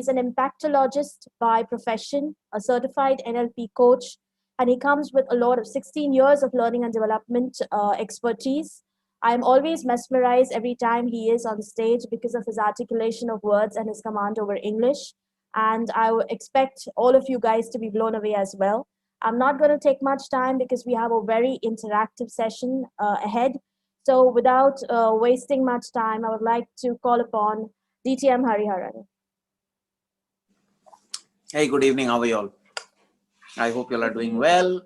He's an impactologist by profession, a certified NLP coach, and he comes with a lot of 16 years of learning and development expertise. I'm always mesmerized every time he is on stage because of his articulation of words and his command over English. And I would expect all of you guys to be blown away as well. I'm not going to take much time because we have a very interactive session ahead. So without wasting much time, I would like to call upon DTM Hariharan. Hey, good evening. How are you all? I hope you all are doing well.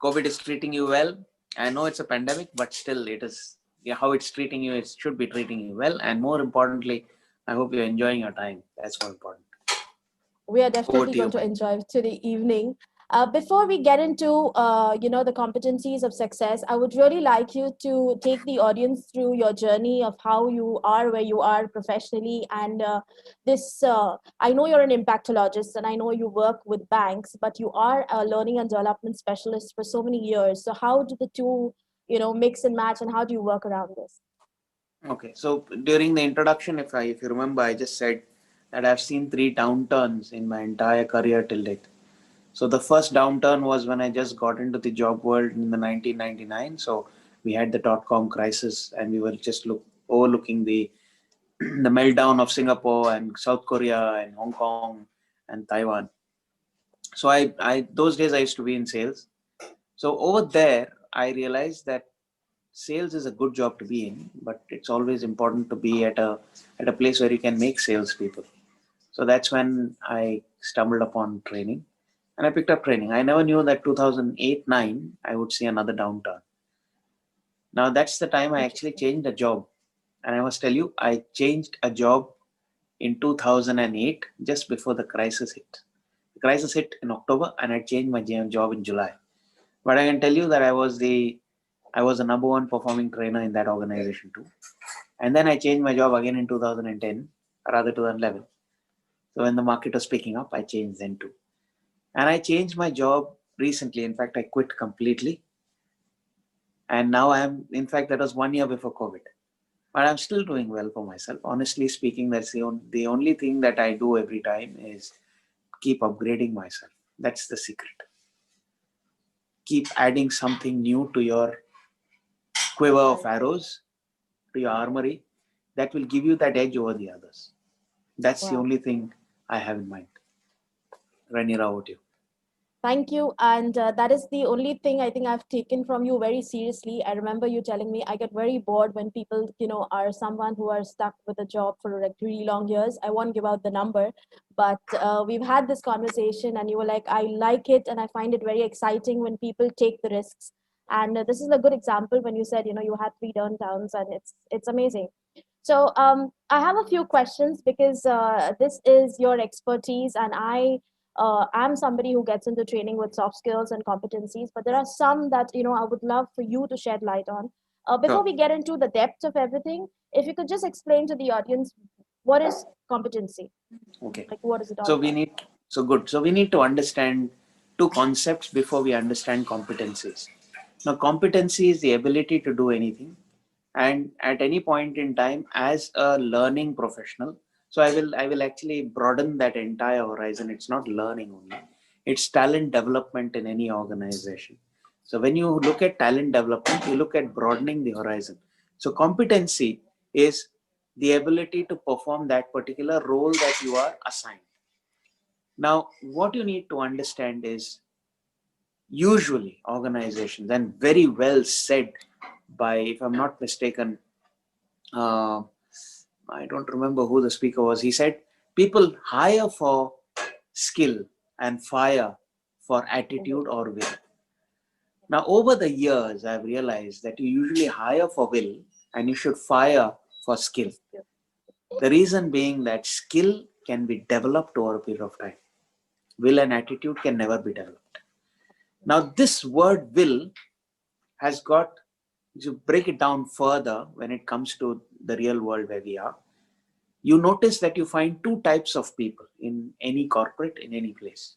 COVID is treating you well. I know it's a pandemic, but still it is how it's treating you. It should be treating you well. And more importantly, I hope you're enjoying your time. That's more important. We are definitely going to enjoy today evening. Before we get into the competencies of success, I would really like you to take the audience through your journey of how you are where you are professionally. And I know you're an impactologist and I know you work with banks, but you are a learning and development specialist for so many years. So how do the two, mix and match, and how do you work around this? Okay, so during the introduction, if you remember, I just said that I've seen 3 downturns in my entire career till date. So the first downturn was when I just got into the job world in the 1999. So we had the dot-com crisis and we were just overlooking the the meltdown of Singapore and South Korea and Hong Kong and Taiwan. So I those days I used to be in sales. So over there, I realized that sales is a good job to be in, but it's always important to be at a place where you can make salespeople. So that's when I stumbled upon training. And I picked up training. I never knew that 2008-9 I would see another downturn. Now that's the time I actually changed a job. And I must tell you, I changed a job in 2008, just before the crisis hit. The crisis hit in October and I changed my job in July. But I can tell you that I was the number 1 performing trainer in that organization too. And then I changed my job again in 2010, or rather 2011. So when the market was picking up, I changed then too. And I changed my job recently. In fact, I quit completely. And now in fact, that was 1 year before COVID. But I'm still doing well for myself. Honestly speaking, that's the only thing that I do every time is keep upgrading myself. That's the secret. Keep adding something new to your quiver of arrows, to your armory, that will give you that edge over the others. That's the only thing I have in mind. Ranira, over to you. Thank you. And that is the only thing I think I've taken from you very seriously. I remember you telling me I get very bored when people, are someone who are stuck with a job for like really long years. I won't give out the number, but we've had this conversation and you were like, I like it and I find it very exciting when people take the risks. And this is a good example when you said, you had 3 downtowns and it's amazing. So I have a few questions because this is your expertise and I'm somebody who gets into training with soft skills and competencies, but there are some that I would love for you to shed light on. Before we get into the depth of everything, if you could just explain to the audience what is competency. Okay. Like what is it all So about? So we need to understand 2 concepts before we understand competencies. Now, competency is the ability to do anything, and at any point in time, as a learning professional. So I will actually broaden that entire horizon. It's not learning only; it's talent development in any organization. So when you look at talent development, you look at broadening the horizon. So competency is the ability to perform that particular role that you are assigned. Now, what you need to understand is usually organizations, and very well said by, if I'm not mistaken, uh, I don't remember who the speaker was. He said, people hire for skill and fire for attitude or will. Now, over the years, I've realized that you usually hire for will and you should fire for skill. The reason being that skill can be developed over a period of time. Will and attitude can never be developed. Now, this word will has got, to break it down further when it comes to the real world where we are, you notice that you find 2 types of people in any corporate, in any place.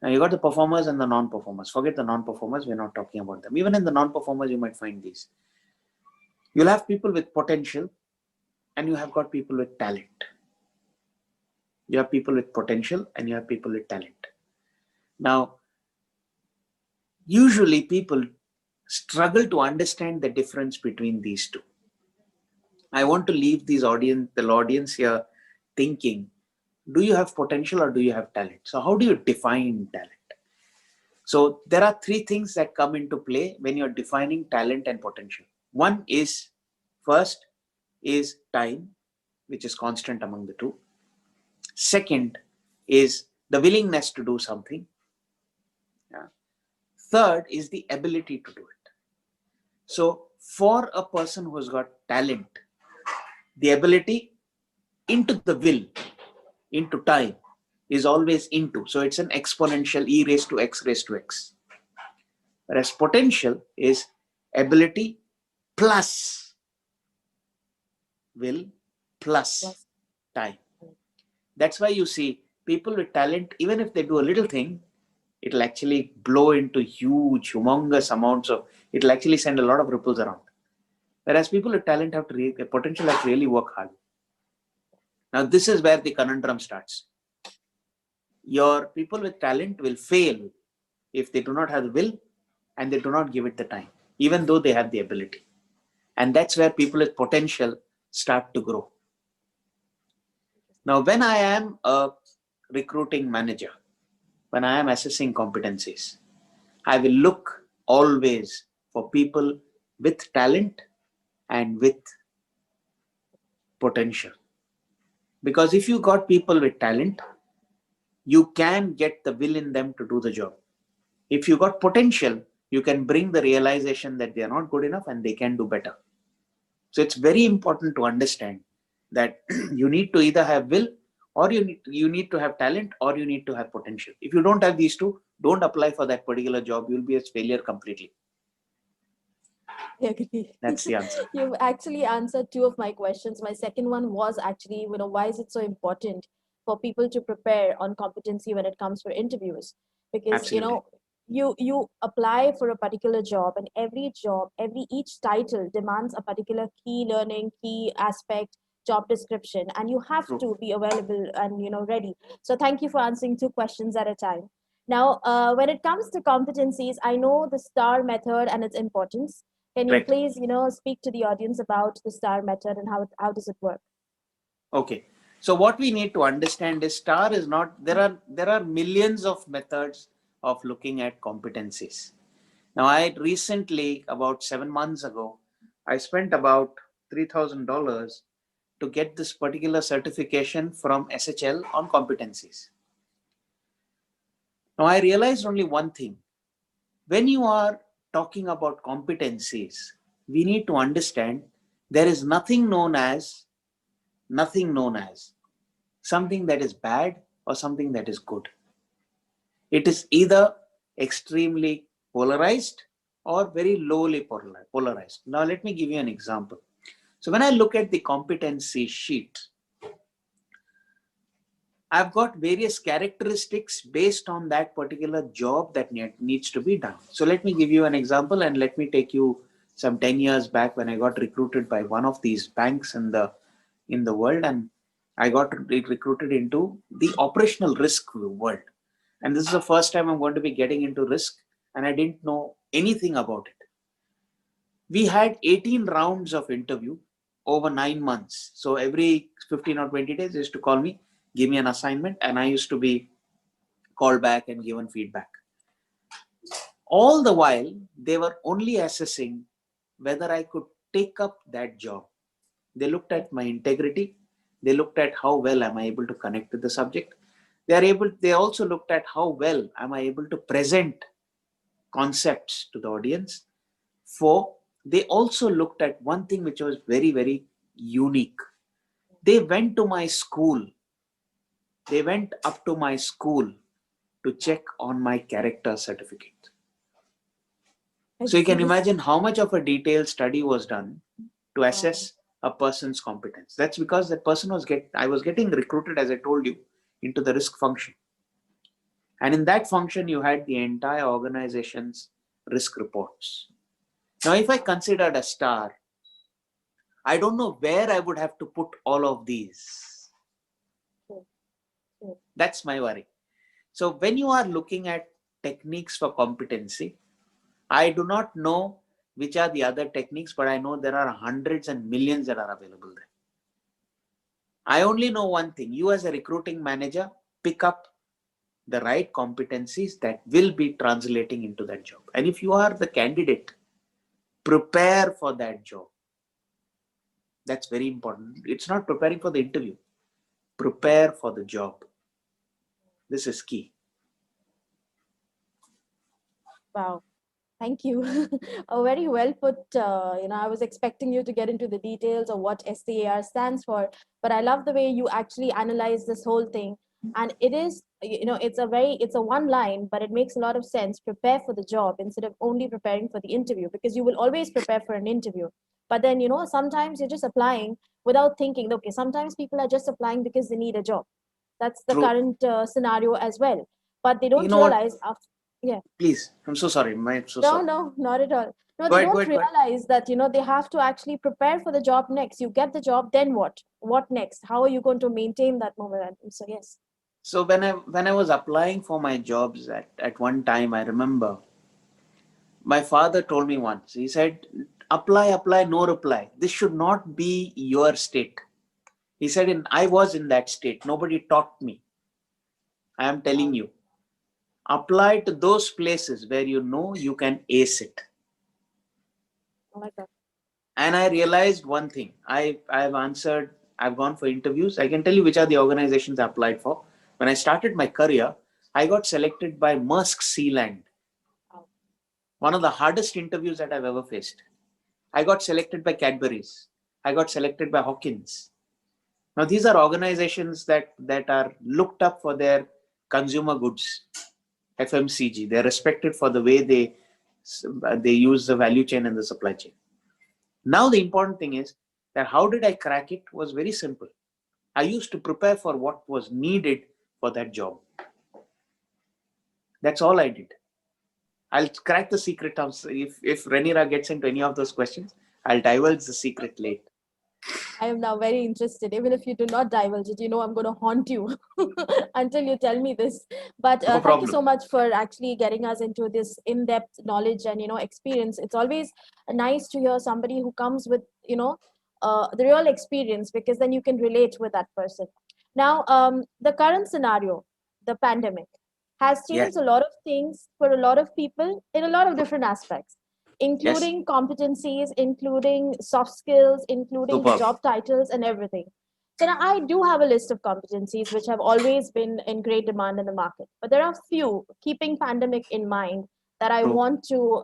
Now, you got the performers and the non-performers. Forget the non-performers, we're not talking about them. Even in the non-performers, you might find these. You'll have people with potential and you have got people with talent. You have people with potential and you have people with talent. Now, usually people struggle to understand the difference between these two. I want to leave the audience here thinking, do you have potential or do you have talent? So how do you define talent? So there are three things that come into play when you're defining talent and potential. One is, first is time, which is constant among the two. Second is the willingness to do something. Yeah. Third is the ability to do it. So for a person who's got talent, the ability into the will, into time, is always into. So it's an exponential e raised to x. Whereas potential is ability plus will plus time. That's why you see people with talent, even if they do a little thing, it'll actually blow into huge, humongous amounts of, it'll actually send a lot of ripples around. Whereas people with talent have to, potential have to really work hard. Now, this is where the conundrum starts. Your people with talent will fail if they do not have the will and they do not give it the time, even though they have the ability. And that's where people with potential start to grow. Now, when I am a recruiting manager, when I am assessing competencies, I will look always for people with talent and with potential. Because if you got people with talent, you can get the will in them to do the job. If you got potential, you can bring the realization that they are not good enough and they can do better. So it's very important to understand that you need to either have will, or you need to have talent, or you need to have potential. If you don't have these two, don't apply for that particular job. You'll be a failure completely. I agree. That's the answer. You've actually answered two of my questions. My second one was actually, why is it so important for people to prepare on competency when it comes for interviews? Because, Absolutely. you apply for a particular job, and each title demands a particular key learning, key aspect, job description, and you have True. to be available and, ready. So thank you for answering two questions at a time. Now, when it comes to competencies, I know the STAR method and its importance. Can you Right. please, speak to the audience about the STAR method and how does it work? Okay. So what we need to understand is STAR is not, there are millions of methods of looking at competencies. Now, I recently, about 7 months ago, I spent about $3,000 to get this particular certification from SHL on competencies. Now, I realized only one thing. When you are talking about competencies, we need to understand there is nothing known as something that is bad or something that is good. It is either extremely polarized or very lowly polarized. Now, let me give you an example. So when I look at the competency sheet, I've got various characteristics based on that particular job that needs to be done. So let me give you an example, and let me take you some 10 years back when I got recruited by one of these banks in the world, and I got recruited into the operational risk world. And this is the first time I'm going to be getting into risk, and I didn't know anything about it. We had 18 rounds of interview over 9 months. So every 15 or 20 days, they used to call me, give me an assignment, and I used to be called back and given feedback. All the while, they were only assessing whether I could take up that job. They looked at my integrity. They looked at how well am I able to connect with the subject. They also looked at how well am I able to present concepts to the audience. They also looked at one thing which was very, very unique. They went to my school. They went up to my school to check on my character certificate. So you can imagine how much of a detailed study was done to assess a person's competence. That's because that person I was getting recruited, as I told you, into the risk function. And in that function, you had the entire organization's risk reports. Now, if I considered a STAR, I don't know where I would have to put all of these. Yes. That's my worry. So when you are looking at techniques for competency, I do not know which are the other techniques, but I know there are hundreds and millions that are available there. I only know one thing. You as a recruiting manager, pick up the right competencies that will be translating into that job. And if you are the candidate, prepare for that job. That's very important. It's not preparing for the interview. Prepare for the job. This is key. Wow. Thank you. Very well put. I was expecting you to get into the details of what SCAR stands for, but I love the way you actually analyze this whole thing. And it is, it's a one line, but it makes a lot of sense. Prepare for the job instead of only preparing for the interview, because you will always prepare for an interview. But then, sometimes you're just applying without thinking. Okay, sometimes people are just applying because they need a job. That's the True. current scenario as well. But they You don't know what? realize after, yeah. Please. I'm so sorry. I'm so No, sorry. no, not at all. No, Go they ahead, go don't ahead, go ahead. realize that, they have to actually prepare for the job next. You get the job, then what? What next? How are you going to maintain that momentum? So, yes. So when I was applying for my jobs at one time, I remember my father told me once, he said, apply, no reply. This should not be your state. He said, I was in that state. Nobody taught me. I am telling you, apply to those places where you know you can ace it. Oh my God. And I realized one thing. I've gone for interviews. I can tell you which are the organizations I applied for. When I started my career, I got selected by Maersk Sealand. Wow. One of the hardest interviews that I've ever faced. I got selected by Cadbury's. I got selected by Hawkins. Now these are organizations that are looked up for their consumer goods, FMCG. They're respected for the way they use the value chain and the supply chain. Now the important thing is that how did I crack it was very simple. I used to prepare for what was needed for that job. That's all I did. I'll crack the secret if Renira gets into any of those questions. I'll divulge the secret late. I am now very interested. Even if you do not divulge it, I'm going to haunt you until you tell me this. But No thank you so problem. much for actually getting us into this in-depth knowledge and experience. It's always nice to hear somebody who comes with the real experience, because then you can relate with that person. Now, the current scenario, the pandemic, has Yes. changed a lot of things for a lot of people in a lot of different aspects, Yes. including competencies, including soft skills, including the Superb. job titles and everything. So now I do have a list of competencies which have always been in great demand in the market, but there are few, keeping pandemic in mind, that I True. want to,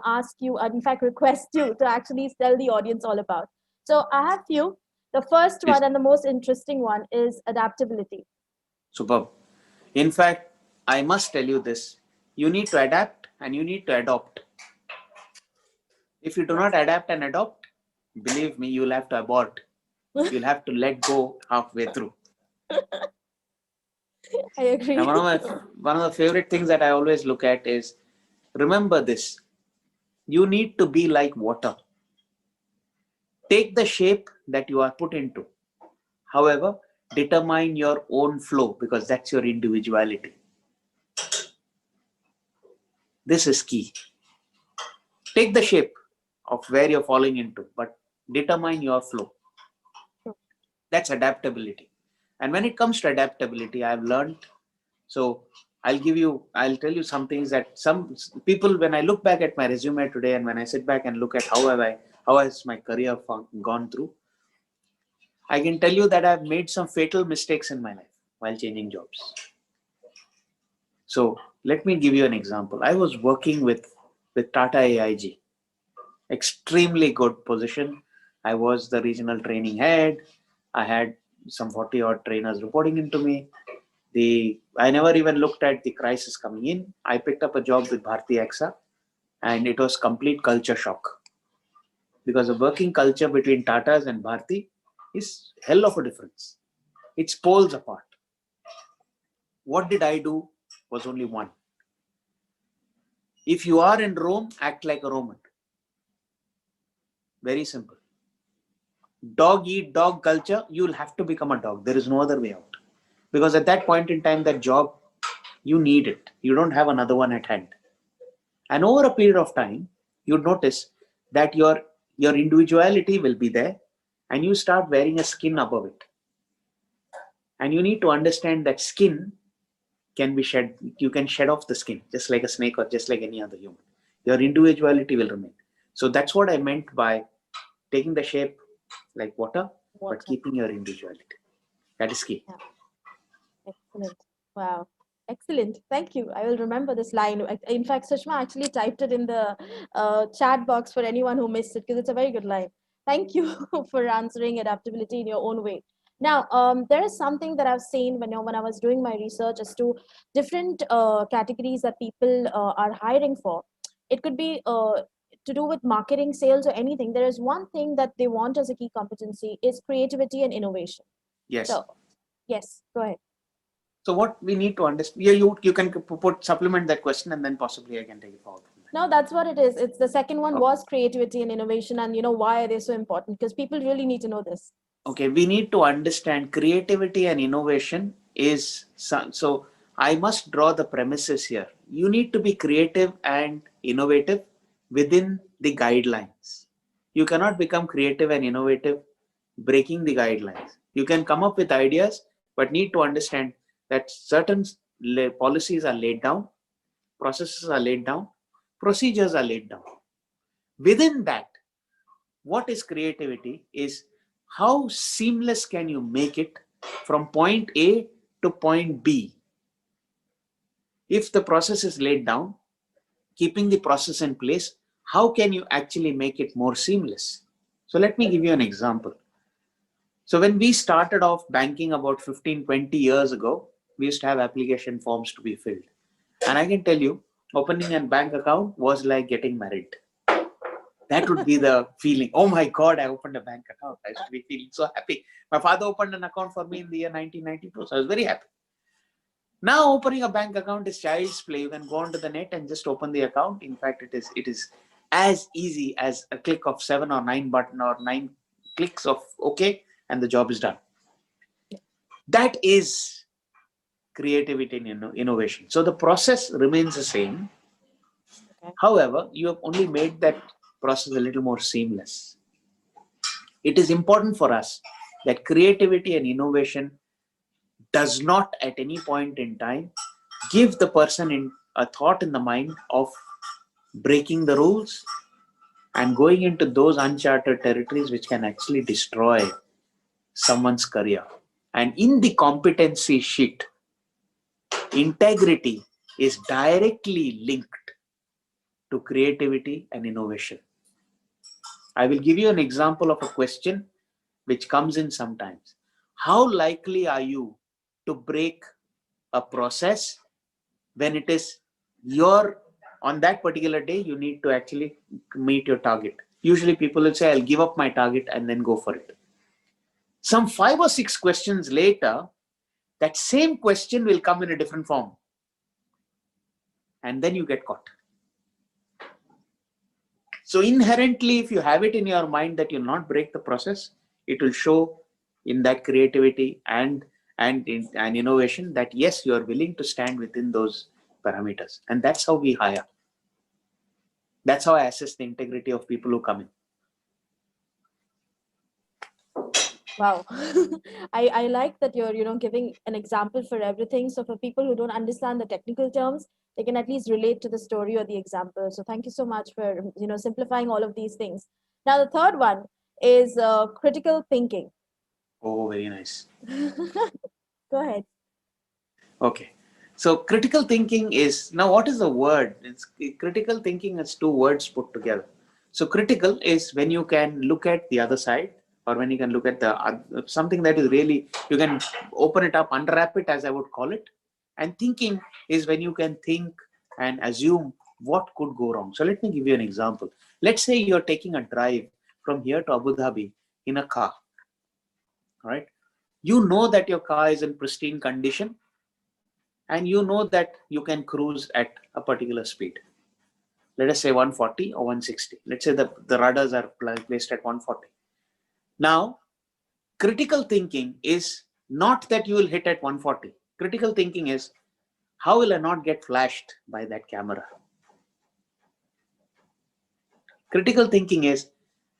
ask you, and in fact, request you to actually tell the audience all about. So I have few. The first Please. one and the most interesting one is adaptability. Superb. In fact, I must tell you this. You need to adapt and you need to adopt. If you do not Yes, adapt and adopt, believe me, you'll have to abort. You'll have to let go halfway through. I And agree. one of the favorite things that I always look at is remember this. You need to be like water. Take the shape that you are put into. However, determine your own flow because that's your individuality. This is key. Take the shape of where you're falling into, but determine your flow. That's adaptability. And when it comes to adaptability, I've learned. So I'll tell you some things that some people, when I look back at my resume today and when I sit back and look at how has my career gone through, I can tell you that I've made some fatal mistakes in my life while changing jobs. So let me give you an example. I was working with Tata AIG, extremely good position. I was the regional training head. I had some 40 odd trainers reporting into me. I never even looked at the crisis coming in. I picked up a job with Bharti AXA and it was complete culture shock because the working culture between Tatas and Bharti is hell of a difference. It's poles apart. What did I do was only one. If you are in Rome, act like a Roman. Very simple. Dog eat dog culture, you'll have to become a dog. There is no other way out. because at that point in time, that job, you need it. You don't have another one at hand. And over a period of time, you notice that your individuality will be there, and you start wearing a skin above it. And you need to understand that skin can be shed. You can shed off the skin just like a snake or just like any other human. Your individuality will remain. So that's what I meant by taking the shape like water, but keeping your individuality. That is key. Yeah. Excellent. Wow. Excellent. Thank you. I will remember this line. In fact, Sushma actually typed it in the chat box for anyone who missed it, because it's a very good line. Thank you for answering adaptability in your own way. Now, there is something that I've seen when I was doing my research as to different categories that people are hiring for. It could be to do with marketing, sales, or anything. There is one thing that they want as a key competency is creativity and innovation. Yes. So, yes, go ahead. So what we need to understand, yeah, you can supplement that question, and then possibly I can take it forward from there. No, that's what it is. It's the second one was creativity and innovation, and why are they so important? Because people really need to know this. Okay, we need to understand creativity and innovation is so I must draw the premises here. You need to be creative and innovative within the guidelines. You cannot become creative and innovative breaking the guidelines. You can come up with ideas, but need to understand that certain policies are laid down, processes are laid down, procedures are laid down. Within that, what is creativity is how seamless can you make it from point A to point B. If the process is laid down, keeping the process in place, how can you actually make it more seamless? So let me give you an example. So when we started off banking about 15, 20 years ago, we used to have application forms to be filled. And I can tell you, opening a bank account was like getting married. That would be the feeling. Oh my God, I opened a bank account. I used to be feeling so happy. My father opened an account for me in the year 1992. So I was very happy. Now opening a bank account is child's play. You can go onto the net and just open the account. In fact, it is as easy as a click of 7 or 9 button or 9 clicks of OK, and the job is done. That is creativity and innovation. So the process remains the same. Okay. However, you have only made that process a little more seamless. It is important for us that creativity and innovation does not at any point in time give the person in a thought in the mind of breaking the rules and going into those uncharted territories which can actually destroy someone's career. And in the competency sheet, integrity is directly linked to creativity and innovation. I will give you an example of a question which comes in sometimes. How likely are you to break a process when it is on that particular day, you need to actually meet your target? Usually people will say, I'll give up my target and then go for it. Some 5 or 6 questions later, that same question will come in a different form. And then you get caught. So inherently, if you have it in your mind that you'll not break the process, it will show in that creativity and innovation that yes, you are willing to stand within those parameters. And that's how we hire. That's how I assess the integrity of people who come in. Wow. I like that you're giving an example for everything. So for people who don't understand the technical terms, they can at least relate to the story or the example. So thank you so much for simplifying all of these things. Now the third one is critical thinking. Oh, very nice. Go ahead. Okay. So critical thinking is, now what is the word? Critical thinking is 2 words put together. So critical is when you can look at the other side, or when you can look at something that is really, you can open it up, unwrap it, as I would call it. And thinking is when you can think and assume what could go wrong. So let me give you an example. Let's say you're taking a drive from here to Abu Dhabi in a car. All right. You know that your car is in pristine condition, and you know that you can cruise at a particular speed. Let us say 140 or 160. Let's say the rudders are placed at 140. Now, critical thinking is Not that you will hit at 140. Critical thinking is, how will I not get flashed by that camera? Critical thinking is,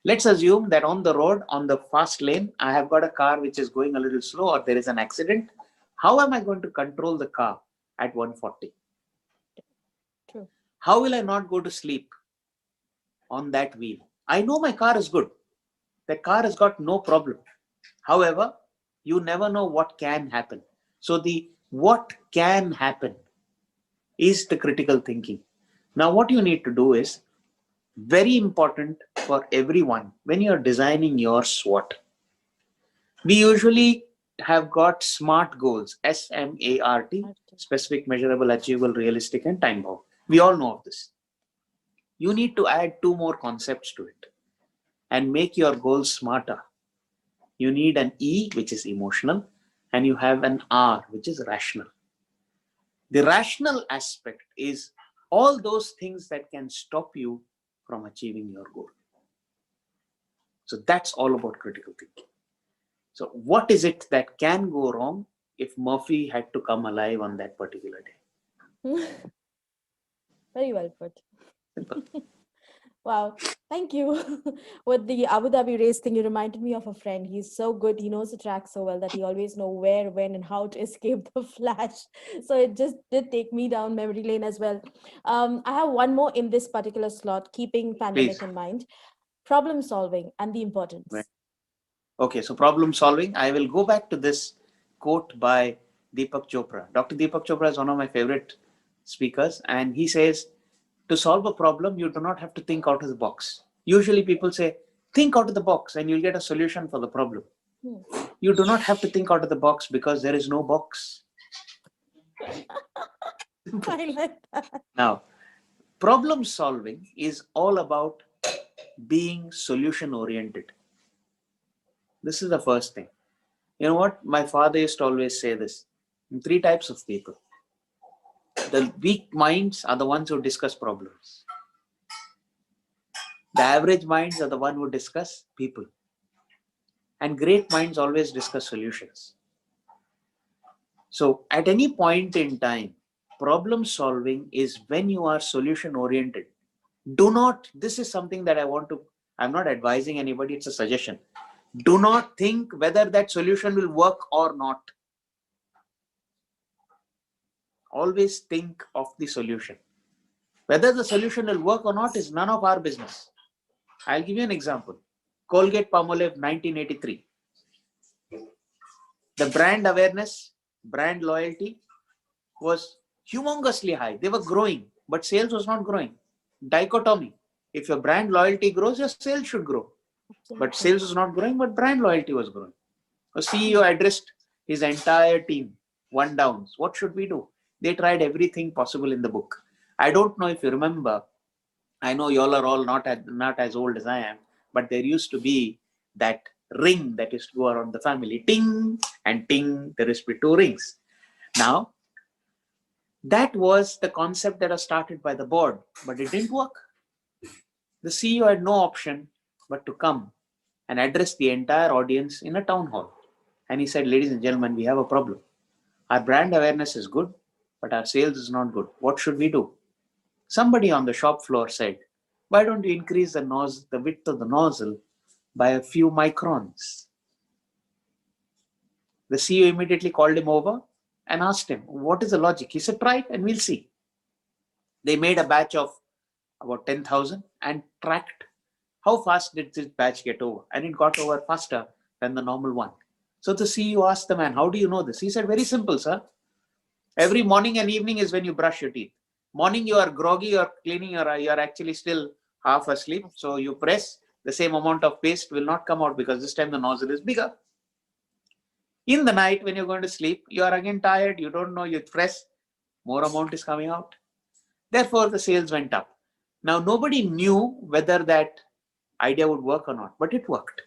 let's assume that on the road, on the fast lane, I have got a car which is going a little slow or there is an accident. How am I going to control the car at 140? True. How will I not go to sleep on that wheel? I know my car is good. The car has got no problem. However, you never know what can happen. So the what can happen is the critical thinking. Now, what you need to do is very important for everyone when you're designing your SWOT. We usually have got SMART goals, SMART, specific, measurable, achievable, realistic, and time bound. We all know of this. You need to add 2 more concepts to it and make your goals smarter. You need an E, which is emotional, and you have an R, which is rational. The rational aspect is all those things that can stop you from achieving your goal. So that's all about critical thinking. So what is it that can go wrong if Murphy had to come alive on that particular day? Very well put. Simple. Wow, thank you. With the Abu Dhabi race thing, you reminded me of a friend. He's so good. He knows the track so well that he always know where, when, and how to escape the flash. So it just did take me down memory lane as well. I have one more in this particular slot, keeping pandemic Please. in mind. Problem solving and the importance. Right. Okay, so problem solving. I will go back to this quote by Deepak Chopra. Dr. Deepak Chopra is one of my favorite speakers, and he says, to solve a problem, you do not have to think out of the box. Usually people say, think out of the box and you'll get a solution for the problem. You do not have to think out of the box because there is no box. I like that. Now, problem solving is all about being solution oriented. This is the first thing. You know what? My father used to always say this. 3 types of people. The weak minds are the ones who discuss problems. The average minds are the ones who discuss people. And great minds always discuss solutions. So at any point in time, problem solving is when you are solution oriented. Do not, this is something that I'm not advising anybody, it's a suggestion. Do not think whether that solution will work or not. Always think of the solution. Whether the solution will work or not is none of our business. I'll give you an example. Colgate Palmolive 1983. The brand awareness, brand loyalty was humongously high. They were growing, but sales was not growing. Dichotomy. If your brand loyalty grows, your sales should grow. But sales was not growing, but brand loyalty was growing. A CEO addressed his entire team, 1 downs. What should we do? They tried everything possible in the book. I don't know if you remember. I know y'all are all not as old as I am, but there used to be that ring that used to go around the family. Ting and ting, there used to be 2 rings. Now, that was the concept that was started by the board, but it didn't work. The CEO had no option but to come and address the entire audience in a town hall. And he said, ladies and gentlemen, we have a problem. Our brand awareness is good, but our sales is not good. What should we do? Somebody on the shop floor said, why don't you increase the width of the nozzle by a few microns? The CEO immediately called him over and asked him, what is the logic? He said, try it and we'll see. They made a batch of about 10,000 and tracked how fast did this batch get over. And it got over faster than the normal one. So the CEO asked the man, how do you know this? He said, very simple, sir. Every morning and evening is when you brush your teeth. Morning you are groggy, you're cleaning your eye, you're actually still half asleep. So you press, the same amount of paste will not come out because this time the nozzle is bigger. In the night when you're going to sleep, you are again tired, you don't know, you press, more amount is coming out. Therefore the sales went up. Now nobody knew whether that idea would work or not, but it worked.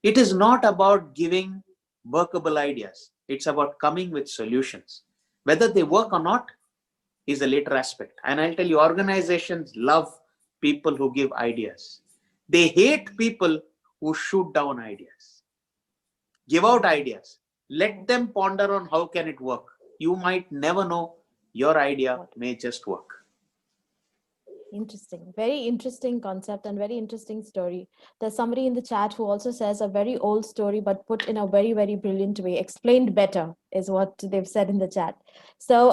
It is not about giving workable ideas. It's about coming with solutions. Whether they work or not is a later aspect. And I'll tell you, organizations love people who give ideas. They hate people who shoot down ideas. Give out ideas. Let them ponder on how can it work. You might never know, your idea may just work. Interesting. Very interesting concept and very interesting story. There's somebody in the chat who also says a very old story, but put in a very, very brilliant way. Explained better is what they've said in the chat. So,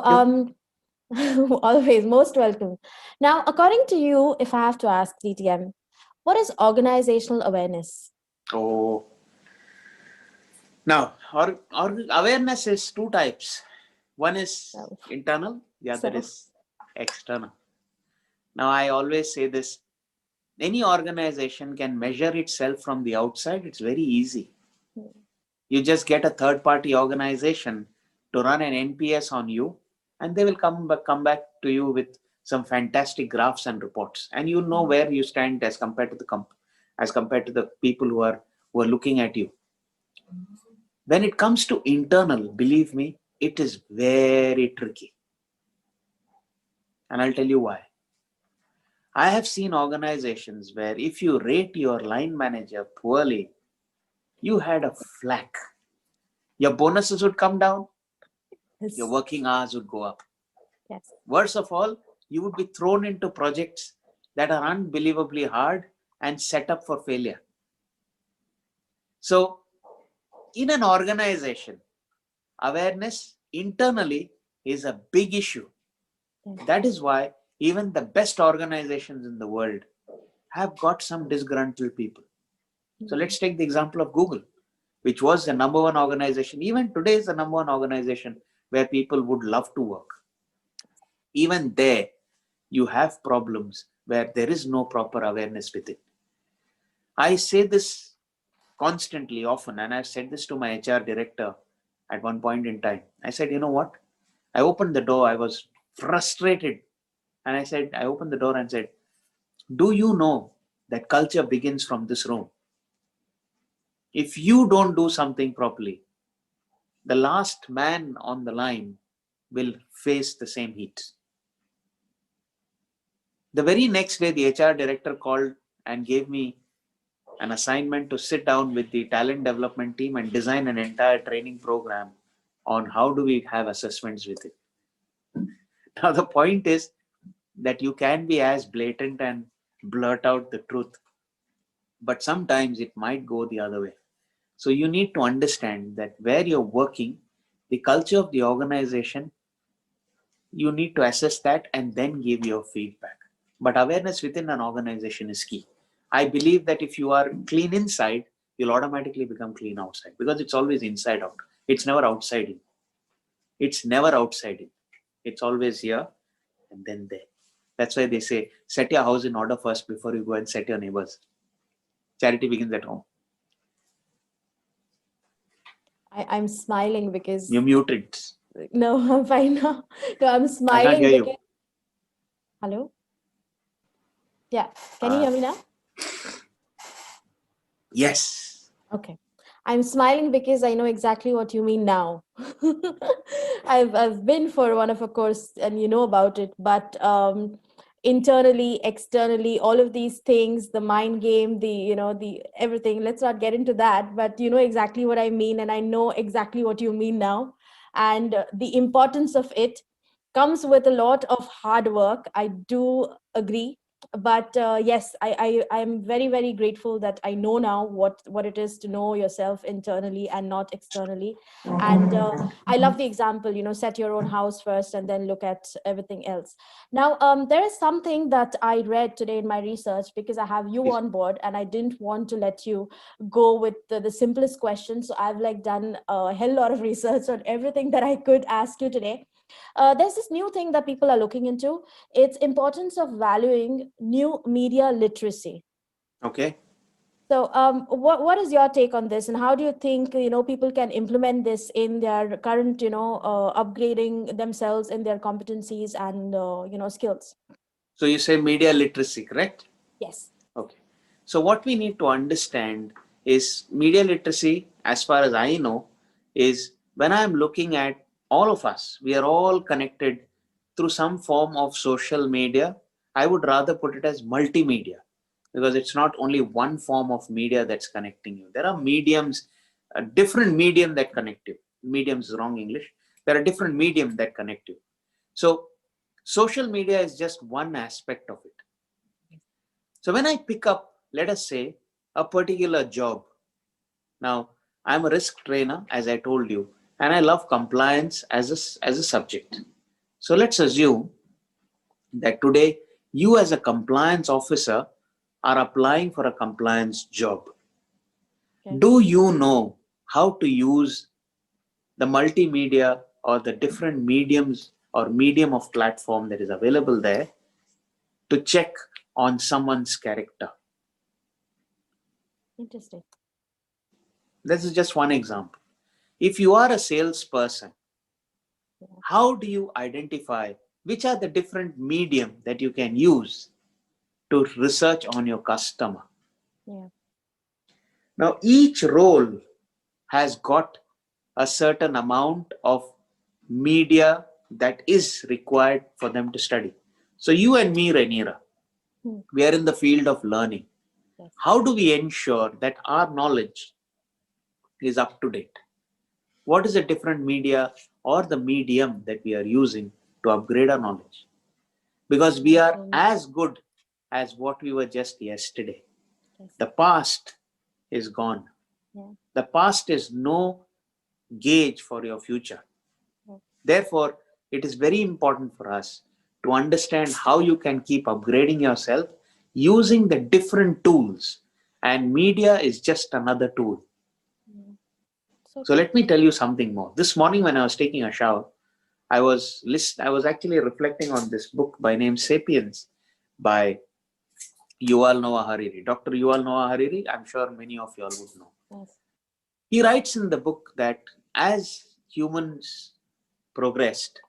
always most welcome. Now, according to you, if I have to ask DTM, what is organizational awareness? Oh. Now, awareness is two types. One is internal, the other is external. Now, I always say this, any organization can measure itself from the outside. It's very easy. You just get a third-party organization to run an NPS on you, and they will come back to you with some fantastic graphs and reports, and you know where you stand as compared to the people who are looking at you. When it comes to internal, believe me, it is very tricky, and I'll tell you why. I have seen organizations where if you rate your line manager poorly, you had a flack. Your bonuses would come down, your working hours would go up. Yes. Worst of all, you would be thrown into projects that are unbelievably hard and set up for failure. So, in an organization, awareness internally is a big issue. That is why even the best organizations in the world have got some disgruntled people. So let's take the example of Google, which was the number one organization. Even today is the number one organization where people would love to work. Even there, you have problems where there is no proper awareness with it. I say this constantly, often, and I've said this to my HR director at one point in time. I said, you know what? I opened the door. I was frustrated. And I opened the door and said, do you know that culture begins from this room? If you don't do something properly, the last man on the line will face the same heat. The very next day, the HR director called and gave me an assignment to sit down with the talent development team and design an entire training program on how do we have assessments with it. Now, the point is that you can be as blatant and blurt out the truth, but sometimes it might go the other way. So you need to understand that where you're working, the culture of the organization, you need to assess that and then give your feedback. But awareness within an organization is key. I believe that if you are clean inside, you'll automatically become clean outside, because it's always inside out. It's never outside in. It's never outside in. It's always here and then there. That's why they say, set your house in order first before you go and set your neighbors. Charity begins at home. I'm smiling because... You're muted. No, I'm fine now. No, I'm smiling. I can't hear because... you. Hello? Yeah. Can you hear me now? Yes. Okay. I'm smiling because I know exactly what you mean now. I've been for one of a course and you know about it, but internally, externally, all of these things, the mind game, the everything, let's not get into that, but you know exactly what I mean, and I know exactly what you mean now. And the importance of it comes with a lot of hard work. I do agree. But yes, I'm very, very grateful that I know now what it is to know yourself internally and not externally. And I love the example, set your own house first and then look at everything else. Now, there is something that I read today in my research, because I have you on board and I didn't want to let you go with the simplest question. So I've done a hell lot of research on everything that I could ask you today. There's this new thing that people are looking into. It's importance of valuing new media literacy. Okay. So what is your take on this, and how do you think people can implement this in their current upgrading themselves in their competencies and skills? So you say media literacy, correct? Yes. Okay. So what we need to understand is media literacy, as far as I know, is when I'm looking at all of us, we are all connected through some form of social media. I would rather put it as multimedia, because it's not only one form of media that's connecting you. There are mediums a different medium that connect you. Medium is wrong English. There are different medium that connect you. So social media is just one aspect of it. So when I pick up, let us say, a particular job. Now, I'm a risk trainer, as I told you, and I love compliance as a subject. So let's assume that today you as a compliance officer are applying for a compliance job. Okay. Do you know how to use the multimedia or the different mediums or medium of platform that is available there to check on someone's character? Interesting. This is just one example. If you are a salesperson, how do you identify which are the different medium that you can use to research on your customer? Yeah. Now, each role has got a certain amount of media that is required for them to study. So you and me, Rhainira, we are in the field of learning. Yes. How do we ensure that our knowledge is up to date? What is the different media or the medium that we are using to upgrade our knowledge? Because we are as good as what we were just yesterday. Yes. The past is gone. Yeah. The past is no gauge for your future. Yeah. Therefore, it is very important for us to understand how you can keep upgrading yourself using the different tools. And media is just another tool. Yeah. So let me tell you something more. This morning when I was taking a shower, I was actually reflecting on this book by name Sapiens by Yuval Noah Harari. Dr. Yuval Noah Harari, I'm sure many of you all would know. Yes. He writes in the book that as humans progressed,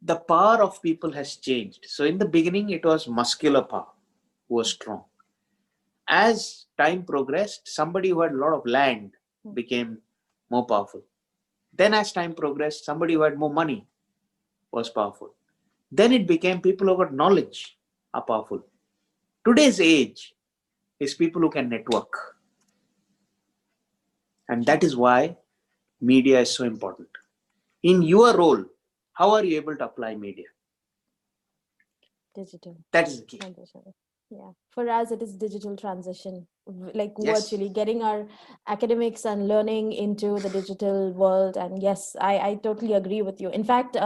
the power of people has changed. So in the beginning, it was muscular power who was strong. As time progressed, somebody who had a lot of land became more powerful. Then as time progressed, somebody who had more money was powerful. Then it became people who got knowledge are powerful. Today's age is people who can network. And that is why media is so important. In your role, how are you able to apply media? Digital. That is the key. Transition. Yeah. For us, it is digital transition, like Yes. virtually getting our academics and learning into the digital world. And yes, I totally agree with you. In fact,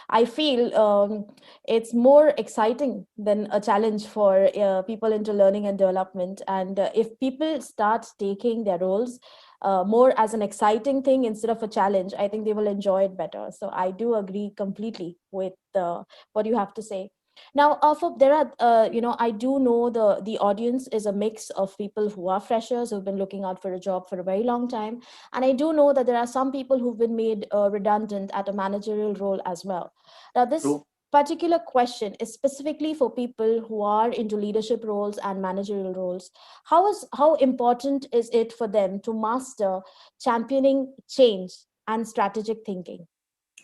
I feel it's more exciting than a challenge for people into learning and development. And if people start taking their roles more as an exciting thing instead of a challenge, I think they will enjoy it better. So I do agree completely with what you have to say. Now, there are, I do know the audience is a mix of people who are freshers who've been looking out for a job for a very long time, and I do know that there are some people who've been made redundant at a managerial role as well. Now, this True. particular question is specifically for people who are into leadership roles and managerial roles. How important is it for them to master championing change and strategic thinking?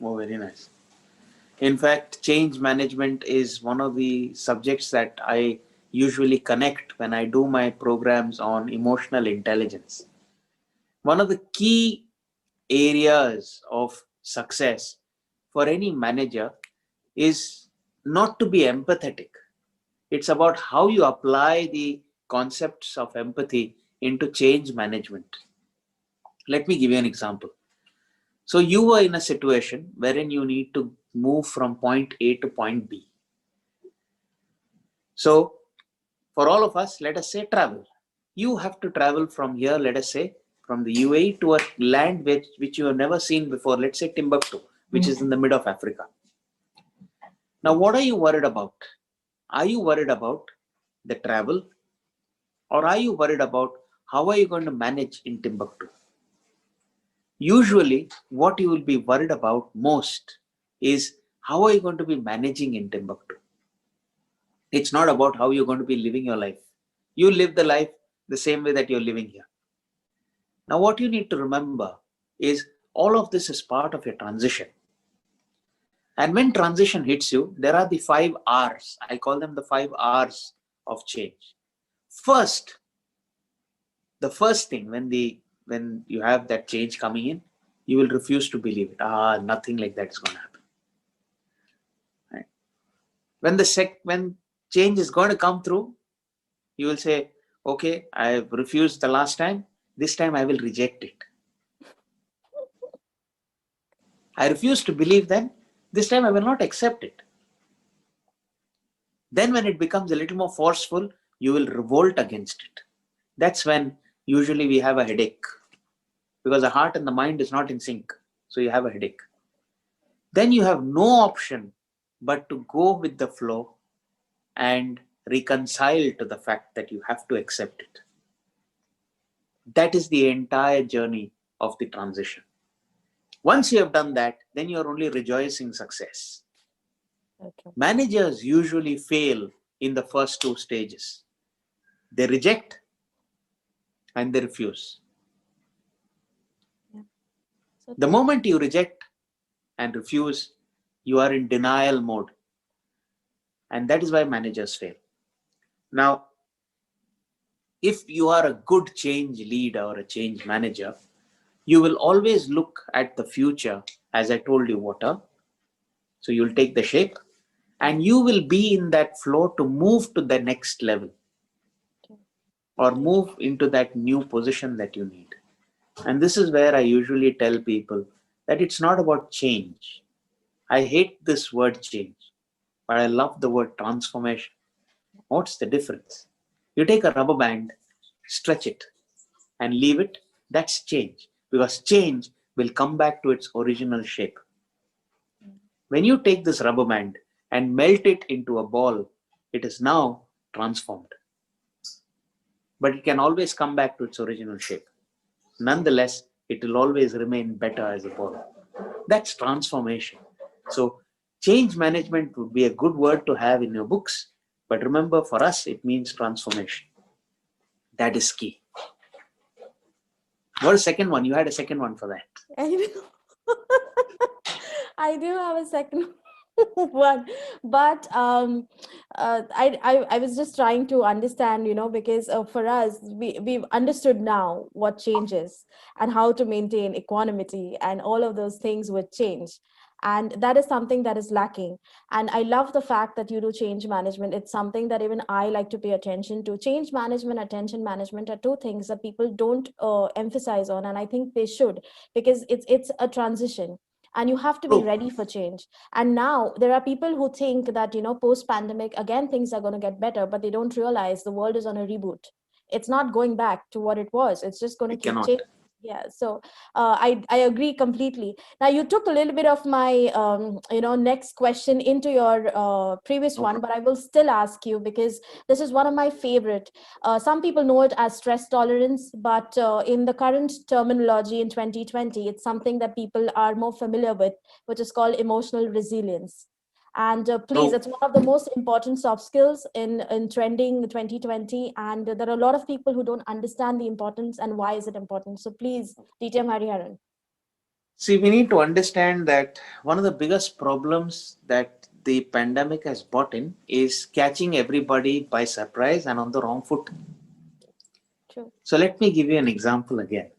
Oh, very nice. In fact, change management is one of the subjects that I usually connect when I do my programs on emotional intelligence. One of the key areas of success for any manager is not to be empathetic. It's about how you apply the concepts of empathy into change management. Let me give you an example. So you were in a situation wherein you need to move from point A to point B. So for all of us, let us say travel. You have to travel from here, let us say, from the UAE to a land which you have never seen before, let's say Timbuktu, which is in the middle of Africa. Now, what are you worried about? Are you worried about the travel, or are you worried about how are you going to manage in Timbuktu? Usually, what you will be worried about most is how are you going to be managing in Timbuktu? It's not about how you're going to be living your life. You live the life the same way that you're living here. Now, what you need to remember is all of this is part of your transition. And when transition hits you, there are the 5 R's. I call them the 5 R's of change. First, the first thing when the when you have that change coming in, you will refuse to believe it. Nothing like that is going to happen. Right? When change is going to come through, you will say, okay, I have refused the last time. This time I will reject it. I refuse to believe then. This time I will not accept it. Then when it becomes a little more forceful, you will revolt against it. That's when usually we have a headache, because the heart and the mind is not in sync. So you have a headache. Then you have no option but to go with the flow and reconcile to the fact that you have to accept it. That is the entire journey of the transition. Once you have done that, then you are only rejoicing success. Okay. Managers usually fail in the first two stages. They reject and they refuse. Yeah. So The moment you reject and refuse, you are in denial mode. And that is why managers fail. Now, if you are a good change leader or a change manager, you will always look at the future, as I told you, water. So you'll take the shape and you will be in that flow to move to the next level or move into that new position that you need. And this is where I usually tell people that it's not about change. I hate this word change, but I love the word transformation. What's the difference? You take a rubber band, stretch it, and leave it. That's change, because change will come back to its original shape. When you take this rubber band and melt it into a ball, it is now transformed. But it can always come back to its original shape. Nonetheless, it will always remain better as a ball. That's transformation. So change management would be a good word to have in your books, but remember, for us, it means transformation. That is key. What a second one? You had a second one for that. I do. I do have a second one, but I was just trying to understand, because for us, we've understood now what changes and how to maintain equanimity and all of those things with change. And that is something that is lacking. And I love the fact that you do change management. It's something that even I like to pay attention to. Change management, attention management are two things that people don't emphasize on, and I think they should, because it's a transition and you have to be True. ready for change. And now there are people who think that, post pandemic, again, things are going to get better, but they don't realize the world is on a reboot. It's not going back to what it was. It's just going to It keep cannot. changing. Yeah. So I agree completely. Now you took a little bit of my, next question into your previous one, but I will still ask you because this is one of my favorite. Some people know it as stress tolerance, but in the current terminology in 2020, it's something that people are more familiar with, which is called emotional resilience. And please, True. it's one of the most important soft skills in trending 2020. And there are a lot of people who don't understand the importance and why is it important. So please, DTM Hariharan. See, we need to understand that one of the biggest problems that the pandemic has brought in is catching everybody by surprise and on the wrong foot. True. So let me give you an example again.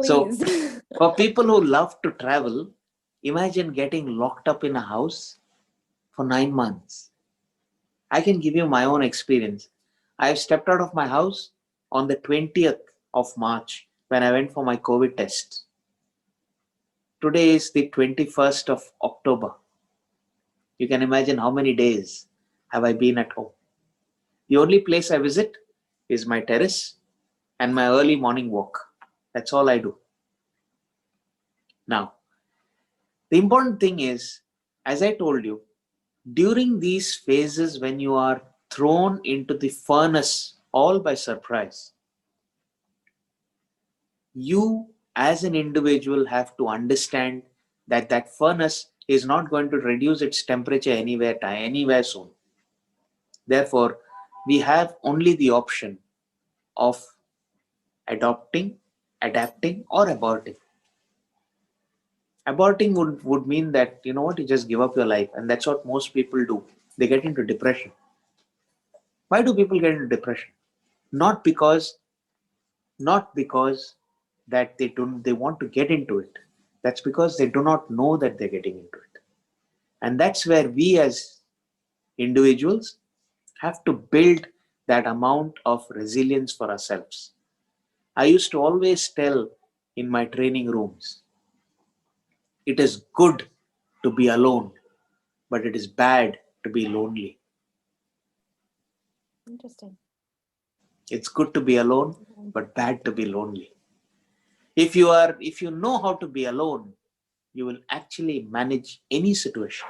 So Please. for people who love to travel, imagine getting locked up in a house for 9 months. I can give you my own experience. I stepped out of my house on the 20th of March when I went for my COVID test. Today is the 21st of October. You can imagine how many days have I been at home. The only place I visit is my terrace and my early morning walk. That's all I do. Now, the important thing is, as I told you, during these phases when you are thrown into the furnace all by surprise, you as an individual have to understand that that furnace is not going to reduce its temperature anywhere soon. Therefore, we have only the option of adopting, adapting, or aborting. Aborting would mean that, you know what, you just give up your life. And that's what most people do. They get into depression. Why do people get into depression? Not because that they want to get into it, that's because they do not know that they're getting into it. And that's where we as individuals have to build that amount of resilience for ourselves. I used to always tell in my training rooms, it is good to be alone, but it is bad to be lonely. Interesting. It's good to be alone, but bad to be lonely. If you know how to be alone, you will actually manage any situation.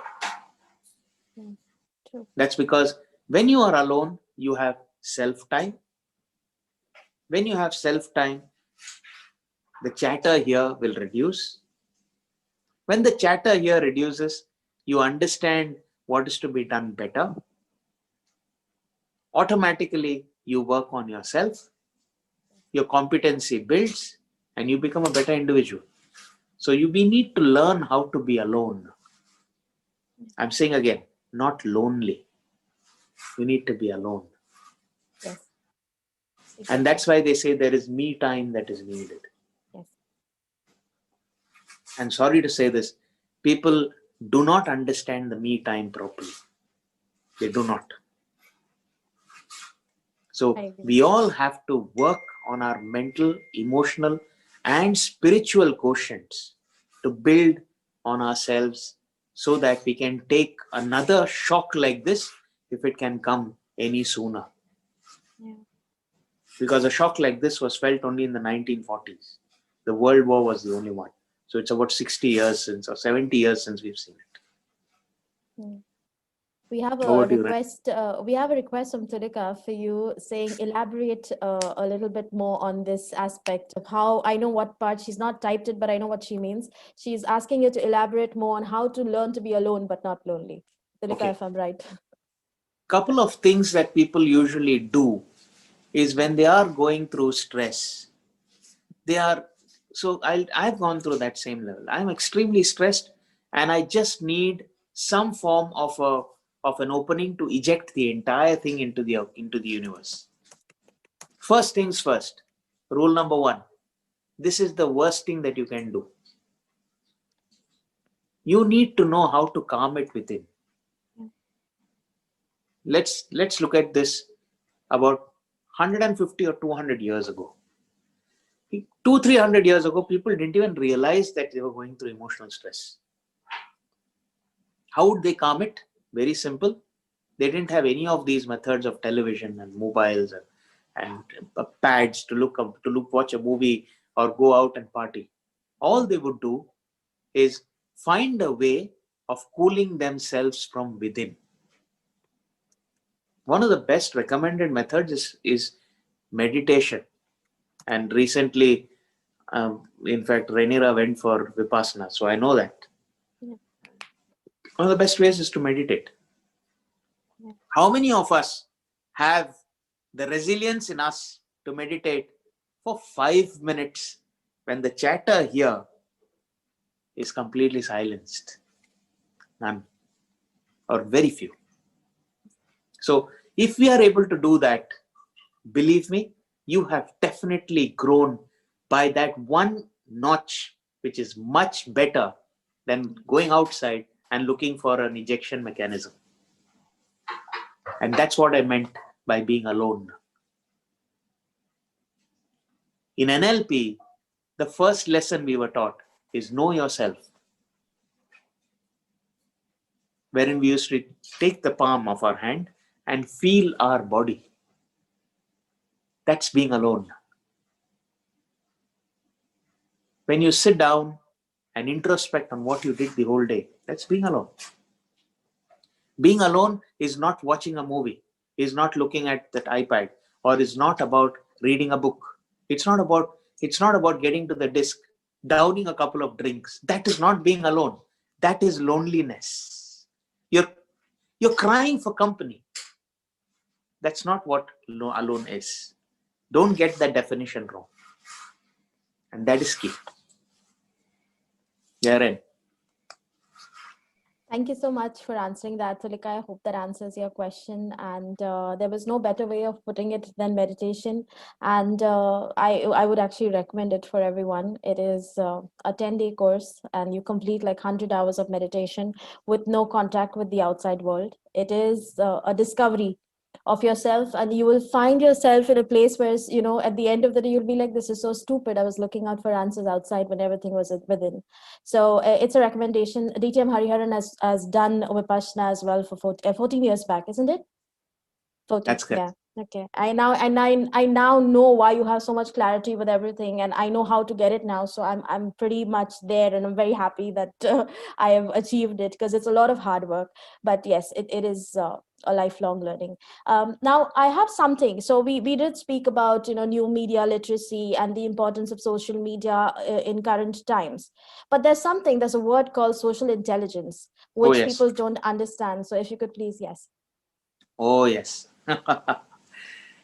True. That's because when you are alone, you have self-time. When you have self-time, the chatter here will reduce. When the chatter here reduces, you understand what is to be done better. Automatically, you work on yourself, your competency builds, and you become a better individual. So we need to learn how to be alone. I'm saying again, not lonely. We need to be alone. Yes. And that's why they say there is me time that is needed. Yes. I'm sorry to say this, people do not understand the me time properly. They do not. So we all have to work on our mental, emotional, and spiritual quotients to build on ourselves so that we can take another shock like this if it can come any sooner. Yeah. Because a shock like this was felt only in the 1940s. The World War was the only one. So it's about 60 years since, or 70 years since we've seen it. We have Over a to you, Ren. request. We have a request from Tulika for you, saying elaborate a little bit more on this aspect of how. I know what part she's not typed it, but I know what she means. She's asking you to elaborate more on how to learn to be alone but not lonely. Tulika, Okay. if I'm right. Couple of things that people usually do is when they are going through stress, I've gone through that same level. I'm extremely stressed and I just need some form of an opening to eject the entire thing into the universe. First things first, rule number one, this is the worst thing that you can do. You need to know how to calm it within. Let's look at this about 150 or 200 years ago. 200-300 years ago, people didn't even realize that they were going through emotional stress. How would they calm it? Very simple. They didn't have any of these methods of television and mobiles and pads to watch a movie or go out and party. All they would do is find a way of cooling themselves from within. One of the best recommended methods is meditation. And recently, in fact, Rhaenyra went for Vipassana, so I know that. Yeah. One of the best ways is to meditate. Yeah. How many of us have the resilience in us to meditate for 5 minutes when the chatter here is completely silenced? None, or very few. So if we are able to do that, believe me, you have definitely grown by that one notch, which is much better than going outside and looking for an ejection mechanism. And that's what I meant by being alone. In NLP, the first lesson we were taught is know yourself, wherein we used to take the palm of our hand and feel our body. That's being alone. When you sit down and introspect on what you did the whole day, that's being alone. Being alone is not watching a movie, is not looking at that iPad, or is not about reading a book. It's not about getting to the desk, downing a couple of drinks. That is not being alone. That is loneliness. You're crying for company. That's not what alone is. Don't get that definition wrong. And that is key. Yeah, right. Thank you so much for answering that, Tulika. I hope that answers your question. And there was no better way of putting it than meditation. And I would actually recommend it for everyone. It is a 10-day course, and you complete like 100 hours of meditation with no contact with the outside world. It is a discovery of yourself, and you will find yourself in a place where, at the end of the day, you'll be like, this is so stupid. I was looking out for answers outside when everything was within. So it's a recommendation. DTM Hariharan has done Vipassana as well for 14 years back, isn't it? 14, That's yeah. correct. Okay. I now know why you have so much clarity with everything, and I know how to get it now. So I'm pretty much there, and I'm very happy that I have achieved it, because it's a lot of hard work. But yes, it is a lifelong learning. Now I have something. So we did speak about new media literacy and the importance of social media in current times. But there's a word called social intelligence, Oh which yes. people don't understand. So if you could please, yes. Oh yes.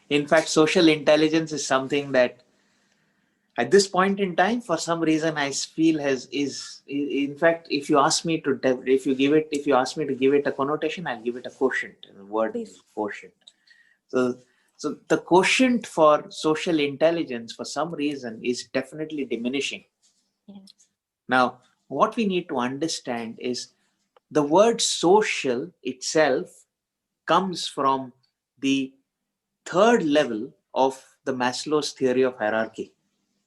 In fact, social intelligence is something that at this point in time, for some reason, I feel in fact, if you ask me to if you ask me to give it a connotation, I'll give it a quotient. The word Please. quotient. So so the quotient for social intelligence for some reason is definitely diminishing. Yeah. Now, what we need to understand is the word social itself comes from the third level of the Maslow's theory of hierarchy.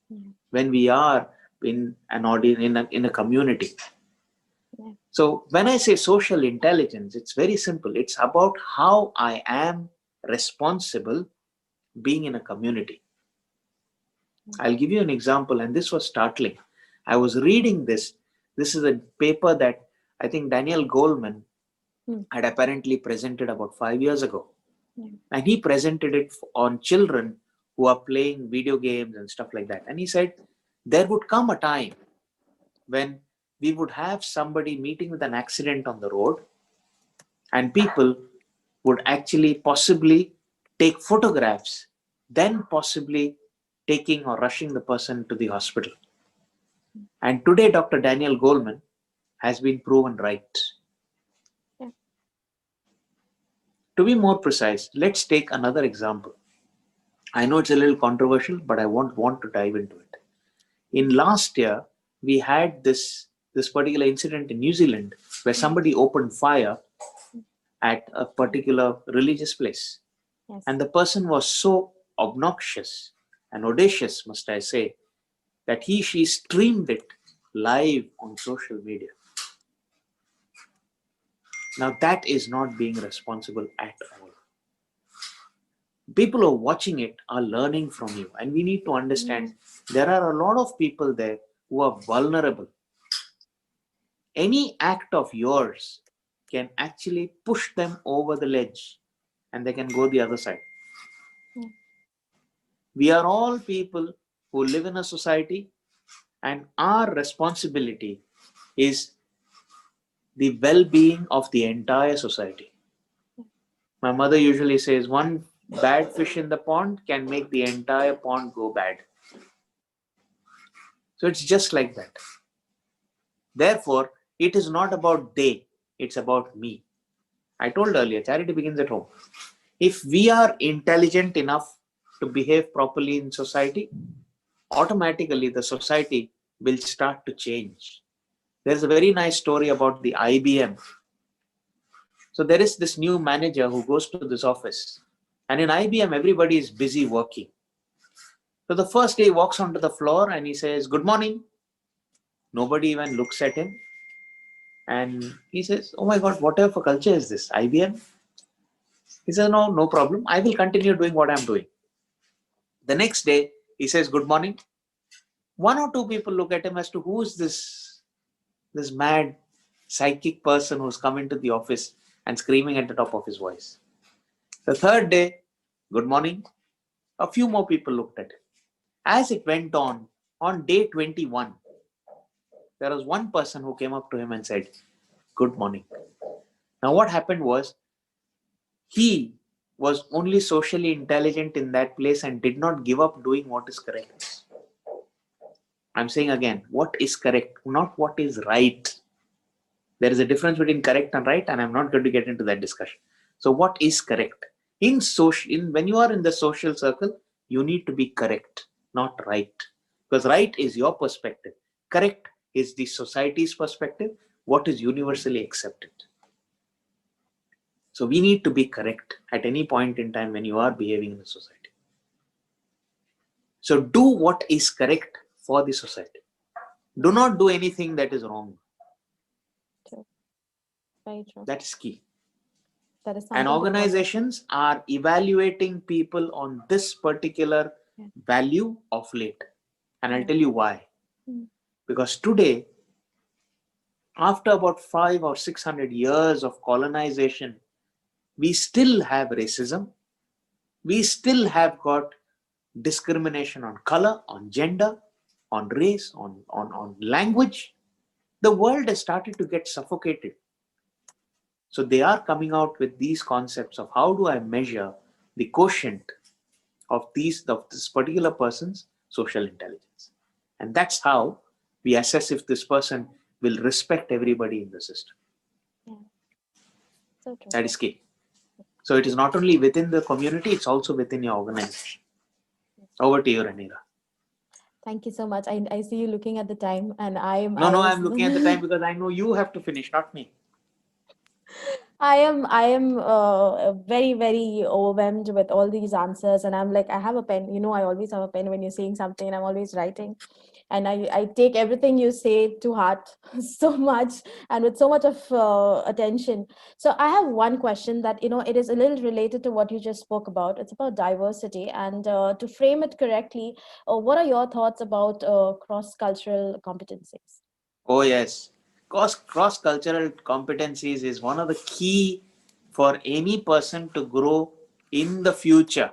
Yeah. When we are in an audience, in a community. Yeah. So when I say social intelligence, it's very simple. It's about how I am responsible being in a community. I'll give you an example, and this was startling. I was reading this. This is a paper that I think Daniel Goleman Hmm. had apparently presented about 5 years ago. Yeah. And he presented it on children who are playing video games and stuff like that. And he said, there would come a time when we would have somebody meeting with an accident on the road, and people would actually possibly take photographs, then possibly taking or rushing the person to the hospital. And today, Dr. Daniel Goleman has been proven right. Yeah. To be more precise, let's take another example. I know it's a little controversial, but I want to dive into it. In last year, we had this particular incident in New Zealand where somebody opened fire at a particular religious place. Yes. And the person was so obnoxious and audacious, must I say, that she streamed it live on social media. Now, that is not being responsible at all. People who are watching it are learning from you. And we need to understand there are a lot of people there who are vulnerable. Any act of yours can actually push them over the ledge and they can go the other side. Yeah. We are all people who live in a society, and our responsibility is the well being of the entire society. My mother usually says one bad fish in the pond can make the entire pond go bad. So it's just like that. Therefore, it is not about they, it's about me. I told earlier, charity begins at home. If we are intelligent enough to behave properly in society, automatically the society will start to change. There's a very nice story about the IBM. So there is this new manager who goes to this office, and in IBM, everybody is busy working. So the first day he walks onto the floor and he says, "Good morning." Nobody even looks at him. And he says, "Oh my God, what type of culture is this? IBM?" He says, "No, no problem. I will continue doing what I'm doing." The next day, he says, "Good morning." One or two people look at him as to who is this mad psychic person who's come into the office and screaming at the top of his voice. The third day, "Good morning." A few more people looked at him. As it went on day 21, there was one person who came up to him and said, "Good morning." Now, what happened was he was only socially intelligent in that place and did not give up doing what is correct. I'm saying again, what is correct, not what is right. There is a difference between correct and right, and I'm not going to get into that discussion. So what is correct? When you are in the social circle, you need to be correct, not right. Because right is your perspective. Correct is the society's perspective, what is universally accepted. So we need to be correct at any point in time when you are behaving in the society. So do what is correct for the society. Do not do anything that is wrong. True. Very true. That is key. That is And something to follow. organizations are evaluating people on this particular value of late. And I'll tell you why. Because today, after about 500 or 600 years of colonization, we still have racism. We still have got discrimination on color, on gender, on race, on language. The world has started to get suffocated. So they are coming out with these concepts of how do I measure the quotient of this particular person's social intelligence. And that's how we assess if this person will respect everybody in the system. Yeah. So true. That is key. So it is not only within the community, it's also within your organization. Over to you, Ranira. Thank you so much. I see you looking at the time, and I'm looking at the time because I know you have to finish, not me. I am very, very overwhelmed with all these answers, and I'm like, I have a pen. You know, I always have a pen when you're saying something, and I'm always writing. And I take everything you say to heart so much, and with so much of attention. So I have one question that, you know, it is a little related to what you just spoke about. It's about diversity, and to frame it correctly, what are your thoughts about cross-cultural competencies? Oh, yes. Cross-cultural competencies is one of the key for any person to grow in the future.